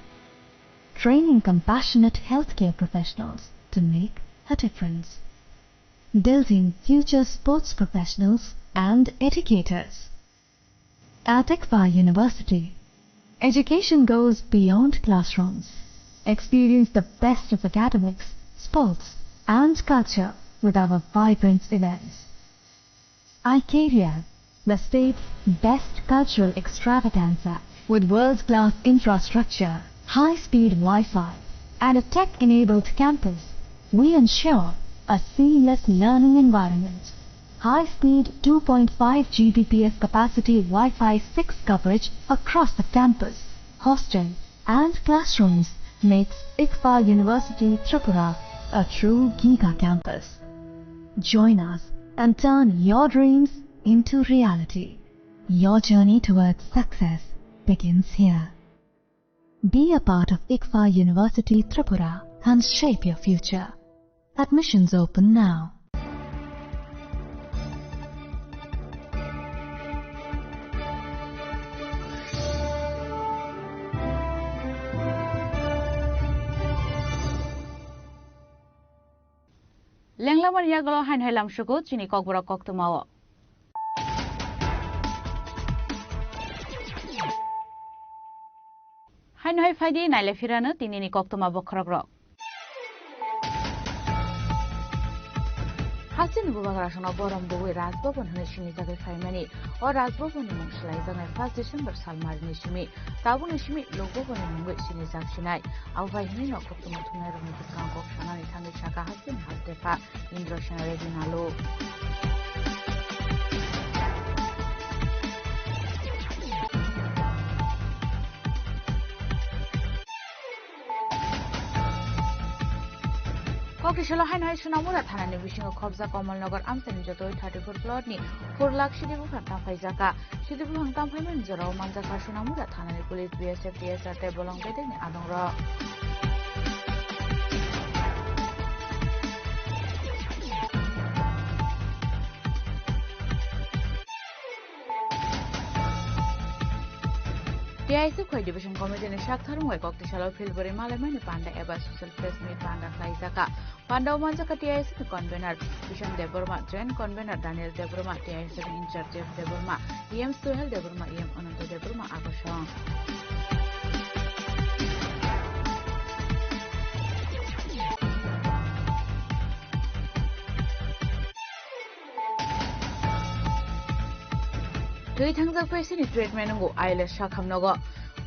training compassionate healthcare professionals to make a difference, building future sports professionals and educators. At ICFA University, education goes beyond classrooms. Experience the best of academics, sports, and culture with our vibrant events. ICARIA, the state's best cultural extravaganza, with world-class infrastructure, high-speed Wi-Fi, and a tech-enabled campus, we ensure a seamless learning environment. High-speed 2.5 Gbps capacity Wi-Fi 6 coverage across the campus, hostel, and classrooms makes ICFA University Tripura a true Giga campus. Join us and turn your dreams into reality. Your journey towards success begins here. Be a part of ICFA University Tripura and shape your future. Admissions open now. Lenglaman yagalo hain helam shugo chini kokbora koktumawo. Hain hai faidi naile firana tinini koktuma bokragrok. Hasin bubagrashana boram buwi Rajbhavan hane shini jagai faimani or Rajbhavan ni mungshilai jangai 1 December salmar ni shimi tabu ni shimi Lokbhavan ni mungwe shini jak shinai awai hini no koktuma thunai rong ni biskang kok shana ni thangi shaka hasin hastefa Indra shana redi nalo. Kokishalo hain hai sunamura thana ni bishingo khobja Kamalnagar amsani jotoi 34 plot ni 4 lakh sidibu khanta phaijaka sidibu hangtam phaimen jorao manjaka sunamura thana ni police BSF DSR te bolong bedek ni adongra. DIC Khoi Division Committee ni Shak Tharungwai Koktisalo Philburi Malamani Panda Eba Social Press Meet Panda Kaizaka Panda Manjaka DIC ni Convener Bishan Deborma Joint Convener Daniel Deborma DIC in charge of Deborma EM Suhel Deborma EM Ananta Deborma Agashong. Tui thangja patient treatment ngo ILS shakhamnogo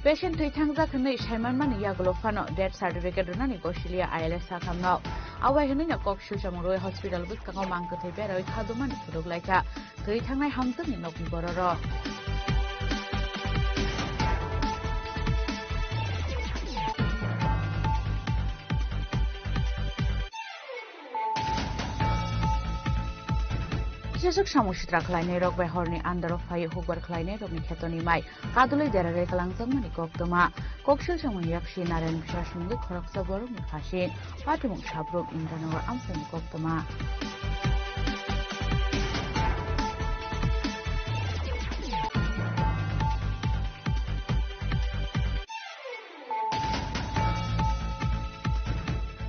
patient tui thangja khne Simon mani yaglo fano death certificate runani Goshilia ILS shakhamno awai hne na Kokshu Chamroi hospital bus kango mangko thei beroi khadumani phudoglaika tui thangnai hamtani nokni bororo Jesuk samushitra khlainai rok bai horni andaro phai hugbar khlainai rok ni khetoni mai kadulai derare kalangjang mani koktoma kokshil samuni yakshi narayan bishas mungi khoraksa borok ni phasin patimung sabrok indanagar amsani koktoma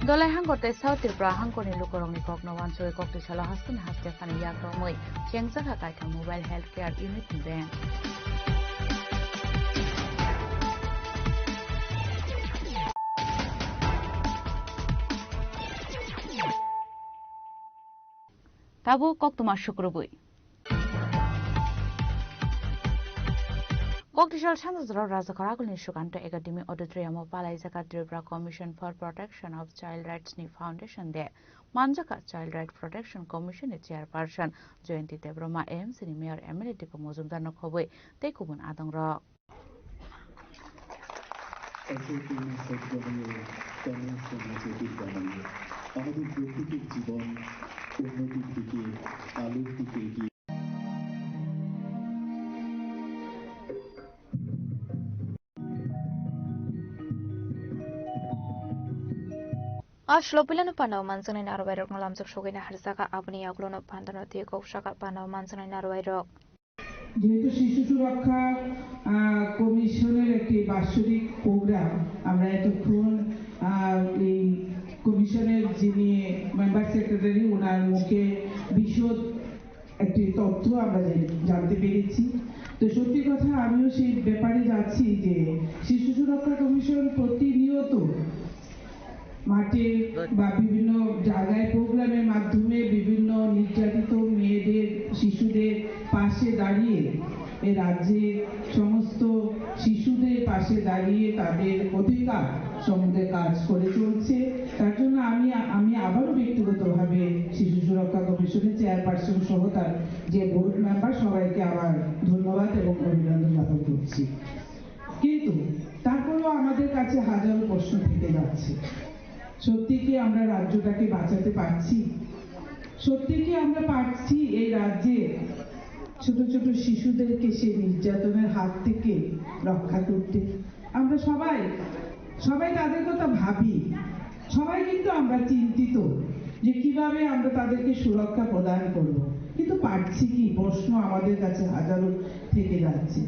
Dolai hangkote South Tripura hangkoni lukorongni kokno wansoi koktisalo hastin haste khani yakromoi chengjaga kaitha mobile healthcare unit ni bank Tabu koktuma shukrubui Koktishal Chandra Rajakaragulni Shukanto Academy Auditorium of Palaizaka Tripura Commission for Protection of Child Rights ni Foundation de Manjaka Child Right Protection Commission ni Chairperson Joyanti Debroma AMC ni Mayor Emily ko Mozumdar no khoboi te kubun adongra আমাদের প্রত্যেকের জীবন উন্নতির দিকে আলোর দিকে এগিয়ে Ashlopilan panaw mansanay narwairok ng lamsak shogay na harsaka abni yaglo no pandanoti kawshaka panaw mansanay narwairok. যেহেতু শিশু সুরক্ষা কমিশনের একটি বার্ষিক প্রোগ্রাম আমরা এতক্ষণ এই কমিশনের যিনি মেম্বার সেক্রেটারি ওনার মুখে বিশদ একটি তথ্য আমরা জানতে পেরেছি। তো সত্যি কথা আমিও সেই ব্যাপারে যাচ্ছি যে শিশু সুরক্ষা কমিশন প্রতিনিয়ত মাঠে বা বিভিন্ন জায়গায় প্রোগ্রামের মাধ্যমে বিভিন্ন নির্যাতিত মেয়েদের শিশুদের পাশে দাঁড়িয়ে এই রাজ্যে সমস্ত শিশুদের পাশে দাঁড়িয়ে তাদের অধিকার সম্বন্ধে কাজ করে চলছে। তার জন্য আমি আবারও ব্যক্তিগতভাবে শিশু সুরক্ষা কমিশনের চেয়ারপারসন সহ তার যে বোর্ড মেম্বার সবাইকে আবার ধন্যবাদ এবং অভিনন্দন জ্ঞাপন করছি। কিন্তু তারপরেও আমাদের কাছে হাজারো প্রশ্ন থেকে যাচ্ছে। সত্যি কি আমরা রাজ্যটাকে বাঁচাতে পারছি? সত্যি কি আমরা পারছি এই রাজ্যে ছোট ছোট শিশুদেরকে সেই নির্যাতনের হাত থেকে রক্ষা করতে? আমরা সবাই তাদের কথা ভাবি, সবাই কিন্তু আমরা চিন্তিত যে কিভাবে আমরা তাদেরকে সুরক্ষা প্রদান করব, কিন্তু পারছি কি? প্রশ্ন আমাদের কাছে হাজারো থেকে যাচ্ছে।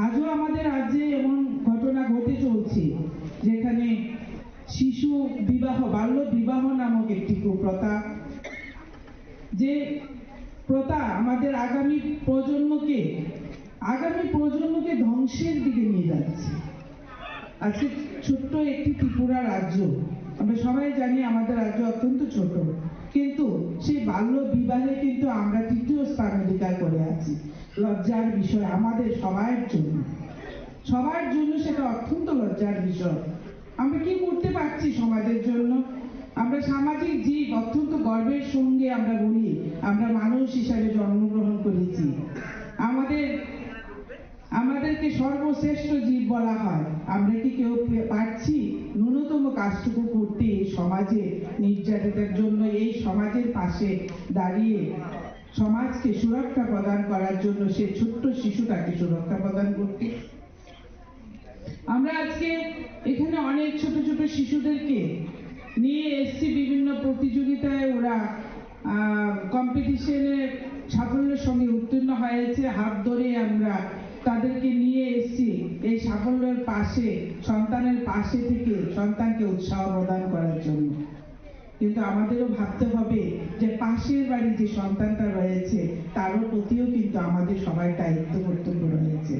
আজও আমাদের রাজ্যে এমন ঘটনা ঘটে চলছে যেখানে শিশু বিবাহ, বাল্য বিবাহ নামক একটি কুপ্রথা, যে প্রথা আমাদের আগামী প্রজন্মকে ধ্বংসের দিকে নিয়ে যাচ্ছে। আজকে ছোট্ট একটি ত্রিপুরা রাজ্য, আমরা সবাই জানি আমাদের রাজ্য অত্যন্ত ছোট, কিন্তু সেই বাল্য বিবাহে কিন্তু আমরা তৃতীয় স্থান অধিকার করে আছি। লজ্জার বিষয় আমাদের সবার জন্য সেটা অত্যন্ত লজ্জার বিষয়। আমরা কি করতে পারছি সমাজের জন্য? আমরা সামাজিক জীব, অত্যন্ত গর্বের সঙ্গে আমরা বলি আমরা মানুষ হিসাবে জন্মগ্রহণ করেছি, আমাদেরকে সর্বশ্রেষ্ঠ জীব বলা হয়। আমরা কি কেউ পারছি ন্যূনতম কাজটুকু করতে এই সমাজে নির্যাতিতার জন্য, এই সমাজের পাশে দাঁড়িয়ে সমাজকে সুরক্ষা প্রদান করার জন্য, সে ছোট্ট শিশুটাকে সুরক্ষা প্রদান করতে? আমরা আজকে এখানে অনেক ছোট ছোট শিশুদেরকে নিয়ে এসছি বিভিন্ন প্রতিযোগিতায়, ওরা কম্পিটিশনে সাফল্যের সঙ্গে উত্তীর্ণ হয়েছে। হাত ধরে আমরা তাদেরকে নিয়ে এসছি এই সাফল্যের পাশে, সন্তানের পাশে থেকে সন্তানকে উৎসাহ প্রদান করার জন্য। কিন্তু আমাদেরও ভাবতে হবে যে পাশের বাড়ি যে সন্তানটা রয়েছে তারও প্রতিও কিন্তু আমাদের সবার দায়িত্ব কর্তব্য রয়েছে।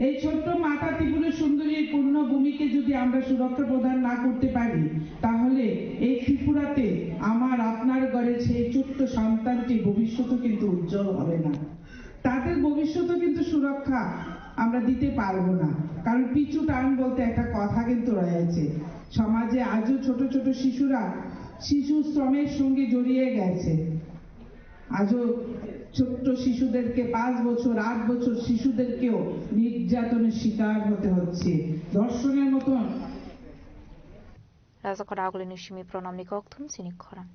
এই ছোট্ট মাতা ত্রিপুরা সুন্দরীর পূর্ণ ভূমিকে যদি আমরা সুরক্ষা প্রদান না করতে পারি, তাহলে এই ত্রিপুরাতে আমার আপনার ঘরে সেই ছোট্ট সন্তানটি ভবিষ্যতে কিন্তু উজ্জ্বল হবে না। তাদের ভবিষ্যতে কিন্তু সুরক্ষা আমরা দিতে পারবো না, কারণ পিছু টান বলতে একটা কথা কিন্তু রয়েছে। সমাজে আজও ছোট ছোট শিশুরা শিশু শ্রমের সঙ্গে জড়িয়ে গেছে। আজও ছোট্ট শিশুদেরকে 5 বছর 8 বছর শিশুদেরকেও নির্যাতনের শিকার হতে হচ্ছে, ধর্ষণের মতন। রাজকরা আগলে নিশিমি প্রণামনি ককথুম scenic খরাং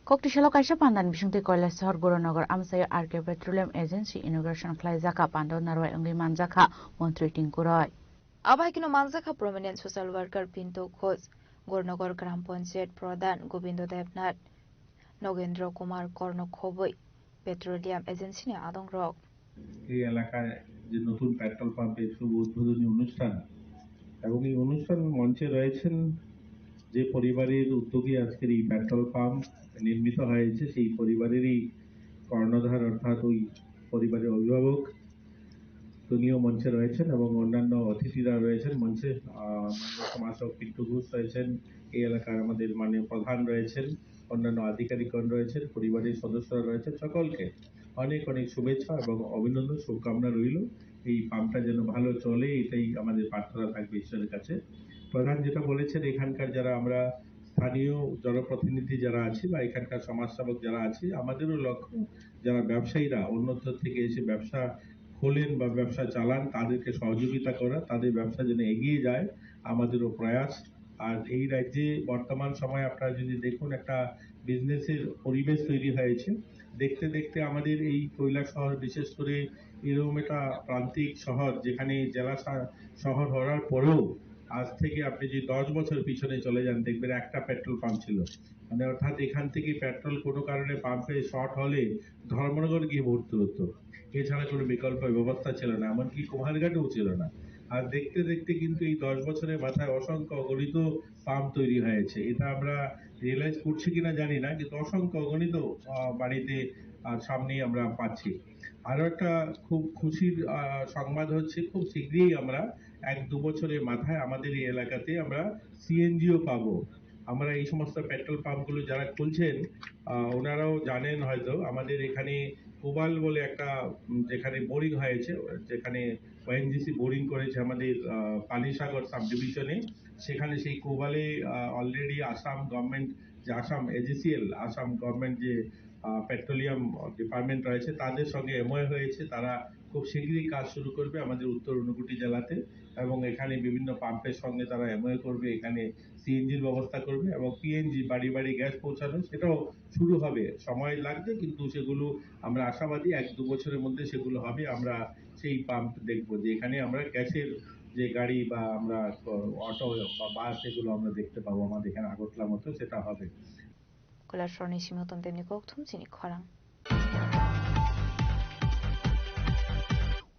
Koktishala kaisa pandan bisungti koila sahar Boronogor amsayo RK Petroleum Agency inauguration khlaijaka pandon narwai ongi manjaka মন্ত্রী টিঙ্কু রয়। আবাইকিনো manjaka prominent social worker Pinto Ghosh, Boronogor গ্রাম পঞ্চায়েত প্রধান গোবিন্দ দেবনাথ, নগেন্দ্র কুমার কর্ণ খবই পেট্রোলিয়াম এজেন্সি নে আদং রক। এই এলাকায় যে নতুন পেট্রোল পাম্পের শুভ উদ্বোধনী অনুষ্ঠান এবং এই অনুষ্ঠান মঞ্চে রয়েছেন যে পরিবারের উদ্যোগে আজকের এই পেট্রোল পাম্প নির্মিত হয়েছে, সেই পরিবারেরই কর্ণধার অর্থাৎ ওই পরিবারের অভিভাবক তুনিও মঞ্চে রয়েছেন এবং অন্যান্য অতিথিরা রয়েছেন মঞ্চে। সমাজসেবক পিন্টু ঘোষ রয়েছেন, এই এলাকার আমাদের মাননীয় প্রধান রয়েছেন, অন্যান্য আধিকারিকগণ রয়েছেন, পরিবারের সদস্যরা রয়েছেন। সকলকে অনেক অনেক শুভেচ্ছা এবং অভিনন্দন, শুভকামনা রইল। এই পাম্পটা যেন ভালো চলে, এটাই আমাদের প্রার্থনা থাকবে ঈশ্বরের কাছে। প্রধান যেটা বলেছেন, এখানকার যারা আমরা স্থানীয় জনপ্রতিনিধি যারা আছি বা এখানকার সমাজসেবক যারা আছি, আমাদেরও লক্ষ্য যারা ব্যবসায়ীরা অন্যত্র থেকে এসে ব্যবসা খোলেন বা ব্যবসা চালান তাদেরকে সহযোগিতা করা, তাদের ব্যবসা যেন এগিয়ে যায় আমাদেরও প্রয়াস। আর এই রাজ্যে বর্তমান সময়ে আপনারা যদি দেখুন একটা বিজনেসের পরিবেশ তৈরি হয়েছে। দেখতে দেখতে আমাদের এই কৈলাস শহর, বিশেষ করে এরকম একটা প্রান্তিক শহর যেখানে জেলা শহর হওয়ার পরেও আজ থেকে আপনি যদি 10 বছর পিছনে চলে যান দেখবেন একটা পেট্রোল পাম্প ছিল। মানে অর্থাৎ এখান থেকে পেট্রোল কোনো কারণে পাম্পে শর্ট হলে ধর্মনগর গিয়ে ভর্তি হতো, এছাড়া কোনো বিকল্প ব্যবস্থা ছিল না, এমনকি কুমারঘাটেও ছিল না। আর দেখতে দেখতে কিন্তু এই 10 বছরের মাথায় অসংখ্য অগণিত পাম্প তৈরি হয়েছে। এটা আমরা রিয়েলাইজ করছি কিনা জানি না, কিন্তু অসংখ্য অগণিত বাড়িতে সামনে আমরা পাচ্ছি। আরো একটা খুব খুশির সংবাদ হচ্ছে, খুব শীঘ্রই আমরা 1-2 বছরের মাথায় আমাদের এই এলাকাতে আমরা সিএনজিও পাবো। আমরা এই সমস্ত পেট্রোল পাম্পগুলো যারা খুলছেন ওনারাও জানেন হয়তো, আমাদের এখানে কোবাল বলে একটা যেখানে বোরিং হয়েছে, যেখানে ওএনজিসি বোরিং করেছে আমাদের পানিসাগর সাব ডিভিশনে, সেখানে সেই কোবালে অলরেডি আসাম গভর্নমেন্ট, যে আসাম এজিসিএল, আসাম গভর্নমেন্ট যে পেট্রোলিয়াম ডিপার্টমেন্ট রয়েছে তাদের সঙ্গে এমওএ হয়েছে। তারা খুব শীঘ্রই কাজ শুরু করবে আমাদের উত্তর ঊনকোটি জেলাতে, এবং এখানে বিভিন্ন পাম্পের সঙ্গে তারা এমওএ করবে, এখানে সিএনজির ব্যবস্থা করবে এবং পিএনজি বাড়ি বাড়ি গ্যাস পৌঁছানো সেটাও শুরু হবে। সময় লাগবে কিন্তু সেগুলো আমরা আশাবাদী 1-2 বছরের মধ্যে সেগুলো হবে। আমরা সেই পাম্প দেখবো যে এখানে আমরা গ্যাসের যে গাড়ি বা আমরা অটো বা বাস এগুলো আমরা দেখতে পাবো আমাদের এখানে আগরতলা মতো, সেটা হবে। কৈলাসহরनि सिमतम तेमनि कक्थुम चिनि खरां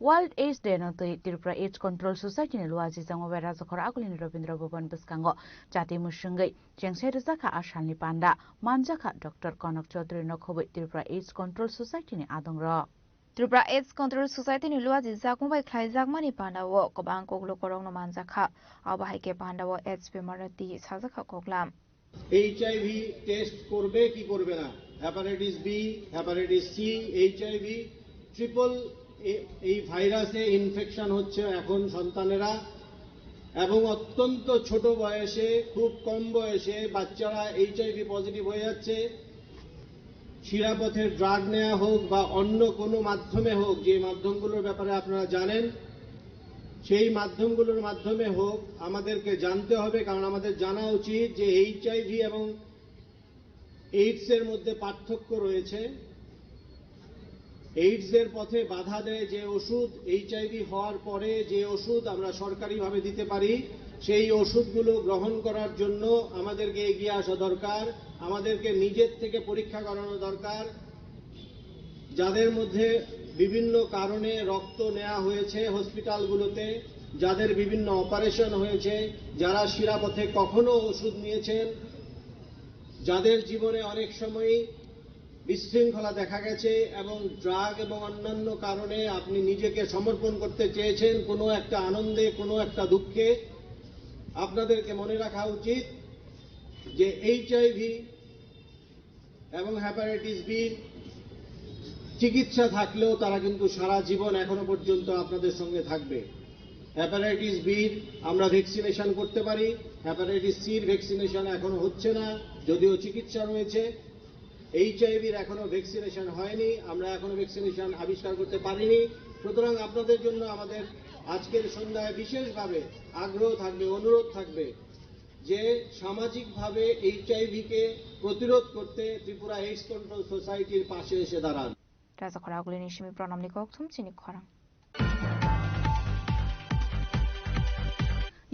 World AIDS Day no tui Tripura AIDS Control Society ni luaji jangobai rajakhor agulini Rabindra Bhavan biskango jati musungai jengsai rijaka asalni panda manjaka Dr. Kanak Chaudhary no khobai Tripura AIDS Control Society ni adongro Tripura AIDS Control Society ni luaji jagmobai khlaijagmani panda wo kobang koklo korongno manjaka abahaike panda wo AIDS bemarati sajaka koklam HIV test করবে কি করবে না, hepatitis B, hepatitis C, HIV triple এই ভাইরাসে infection হচ্ছে এখন সন্তানেরা, এবং অত্যন্ত ছোট বয়সে, খুব কম বয়সে বাচ্চারা HIV পজিটিভ হয়ে যাচ্ছে। শিরাপথের ড্রাগ নেওয়া হোক বা অন্য কোনো মাধ্যমে হোক, যে মাধ্যমগুলোর ব্যাপারে আপনারা জানেন, সেই মাধ্যমগুলোর মাধ্যমে হোক আমাদেরকে জানতে হবে, কারণ আমাদের জানা উচিত যে HIV এবং এইডস এর মধ্যে পার্থক্য রয়েছে। এইডস এর পথে বাধা দেয় যে ওষুধ, HIV হওয়ার পরে যে ওষুধ আমরা সরকারিভাবে দিতে পারি, সেই ওষুধগুলো গ্রহণ করার জন্য আমাদেরকে এগিয়ে আসা দরকার, আমাদেরকে নিজের থেকে পরীক্ষা করানো দরকার। যাদের মধ্যে বিভিন্ন কারণে রক্ত নেওয়া হয়েছে হসপিটালগুলোতে, যাদের বিভিন্ন অপারেশন হয়েছে, যারা শিরাপথে কখনো ওষুধ নিয়েছেন, যাদের জীবনে অনেক সময়ই বিশৃঙ্খলা দেখা গেছে এবং ড্রাগ এবং অন্যান্য কারণে আপনি নিজেকে সমর্পণ করতে চেয়েছেন কোনো একটা আনন্দে, কোনো একটা দুঃখে, আপনাদেরকে মনে রাখা উচিত যে HIV এবং হেপাটাইটিস বি চিকিৎসা থাকলেও তারা কিন্তু সারা জীবন এখনো পর্যন্ত আপনাদের সঙ্গে থাকবে। হেপাটাইটিস বির আমরা ভ্যাকসিনেশন করতে পারি, হেপাটাইটিস সির ভ্যাকসিনেশন এখনো হচ্ছে না, যদিও চিকিৎসা রয়েছে। HIVর এখনো ভ্যাকসিনেশন হয়নি, আমরা এখনো ভ্যাকসিনেশন আবিষ্কার করতে পারিনি। সুতরাং আপনাদের জন্য আমাদের আজকের সন্ধ্যায় বিশেষভাবে আগ্রহ থাকবে, অনুরোধ থাকবে যে সামাজিকভাবে HIV-কে প্রতিরোধ করতে ত্রিপুরা এইডস কন্ট্রোল সোসাইটির পাশে এসে দাঁড়ান। রাজাখরা আগুলিনি সিমি প্রণামনি কক্থুম চিনি খরাং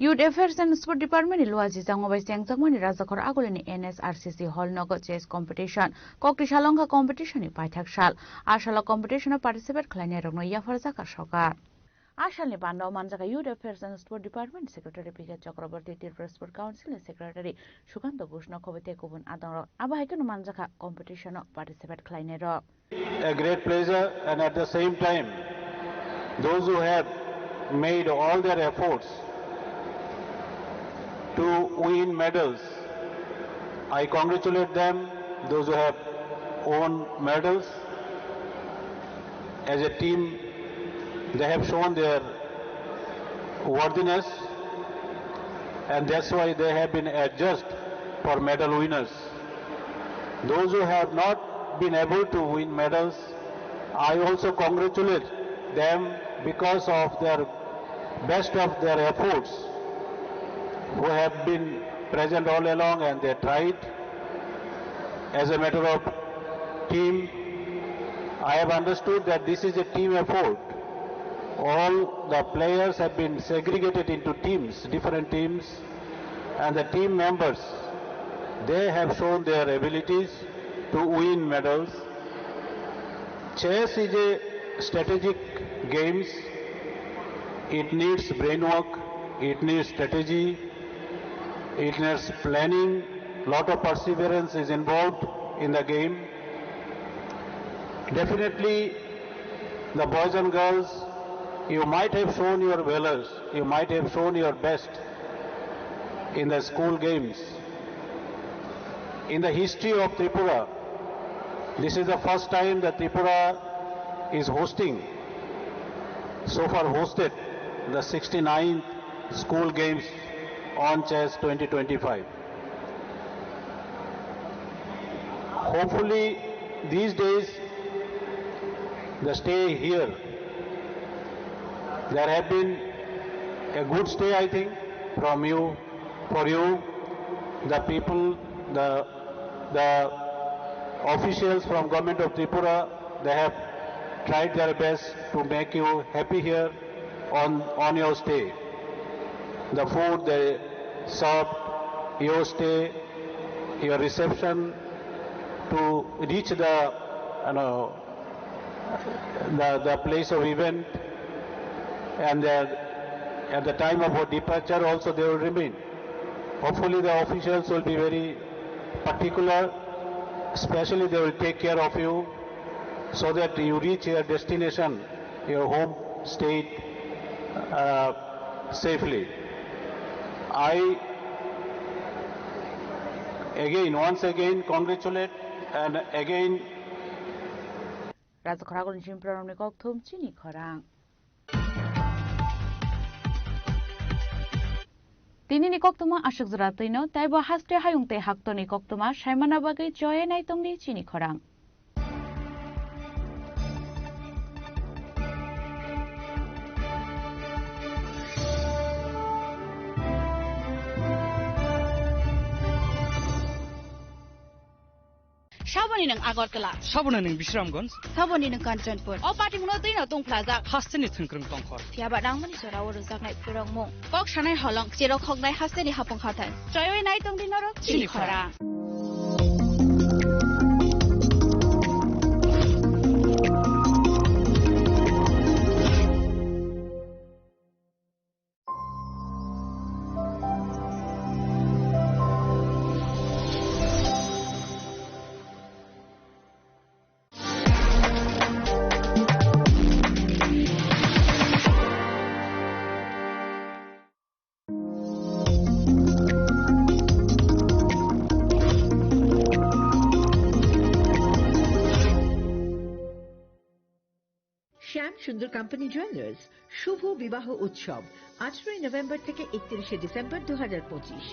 Youth Affairs and Sport Department ni luaji jangobai sengjakmani rajakhor agulini NSRCC Hall Nogo Chess Competition kokti salonga competition ni paithak sal asala competition participate khlainai rokno yafarjaka sokar Asalni Pandao Manjaka Youth Affairs and Sport Department Secretary P.K. Chakraborty Tripura Sport Council Secretary Sukanta Gushno Khobete Kubun Adoro Abahaikano Manjaka competition participate khlainai rok A great pleasure, and at the same time those who have made all their efforts to win medals, I congratulate them. Those who have won medals as a team, they have shown their worthiness, and that's why they have been adjudged for medal winners. Those who have not been able to win medals, I also congratulate them because of their best of their efforts. who have been present all along, and they tried. As a matter of team, I have understood that this is a team effort. All the players have been segregated into teams, different teams, and the team members, they have shown their abilities to win medals. Chess is a strategic game. It needs brain work, it needs strategy, it needs planning, lot of perseverance is involved in the game. Definitely, the boys and girls, you might have shown your valors, you might have shown your best in the school games. In the history of Tripura, this is the first time that Tripura is hosting, so far hosted, the 69th school games on chess 2025. Hopefully, these days, the stay here, there have been a good stay, I think, from you, for you, the people, the officials from government of Tripura, they have tried their best to make you happy here on your stay. The food they served, your stay, your reception to reach the place of event, and at the time of our departure also they will remain. Hopefully the officials will be very particular, especially they will take care of you so that you reach your destination, your home state, safely. I once again congratulate and again Razakaragon Jimpranom Nikoktum Chini Korang. Tini Nikoktuma Ashok Zratino, Taibo Haste Hayungte Hakto Nikoktuma, Shaimanabagi, Joy and Itongni Chini Korang. Shabani nang Agartala, Shabana nang Bishramganj, Sabani nang Kanchanpur, O Party Munotin Tong Plaza, Hasteni Thunkrung Tongkhor. Tiaba Dangmani Sorawa Zaknai Purongmo, Kok Shanai Holong, Zero Kognai Hasteni Hapong Hatan, Joy Night Tong Dinoro, Chinikora. শ্যাম সুন্দর company jewellers শুভ বিবাহ উৎসব 18 November থেকে 31 December 2025।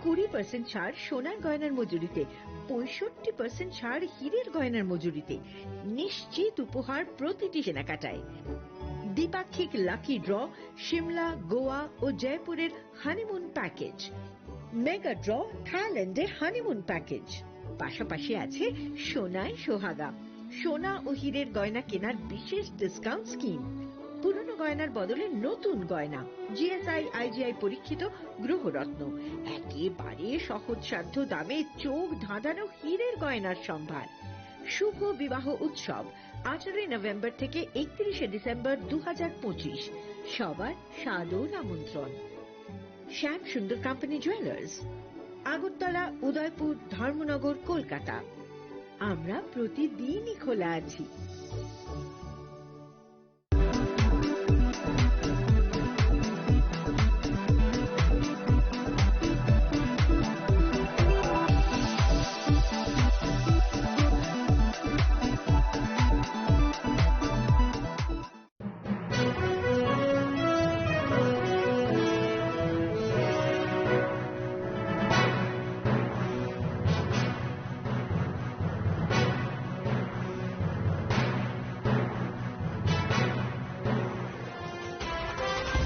20% ছাড় সোনার গয়নার মজুরিতে, 65% ছাড় হীরের গয়নার মজুরিতে, নিশ্চিত উপহার প্রতিটি কেনাকাটায়। দ্বিপাক্ষিক লাকি ড্র, শিমলা, গোয়া ও জয়পুরের হানিমুন প্যাকেজ, মেগা ড্র থাইল্যান্ডে হানিমুন প্যাকেজ, পাশাপাশি আছে সোনায় সোহাগা, সোনা ও হীরের গয়না কেনার বিশেষ ডিসকাউন্ট স্কিম, পুরনো গয়নার বদলে নতুন গয়না, জিএসআই আইজিআই পরীক্ষিত গ্রহরত্ন, একেবারে সহজসাধ্য দামে চোখ ধাঁধানো হীরের গয়নার সম্ভার। শুভ বিবাহ উৎসব 18 নভেম্বর থেকে 31 ডিসেম্বর 2025। সবার সাদর আমন্ত্রণ। শ্যাম সুন্দর কোম্পানি জুয়েলার্স, আগরতলা, উদয়পুর, ধর্মনগর, কলকাতা। আমরা প্রতিদিনই খোলা আছি।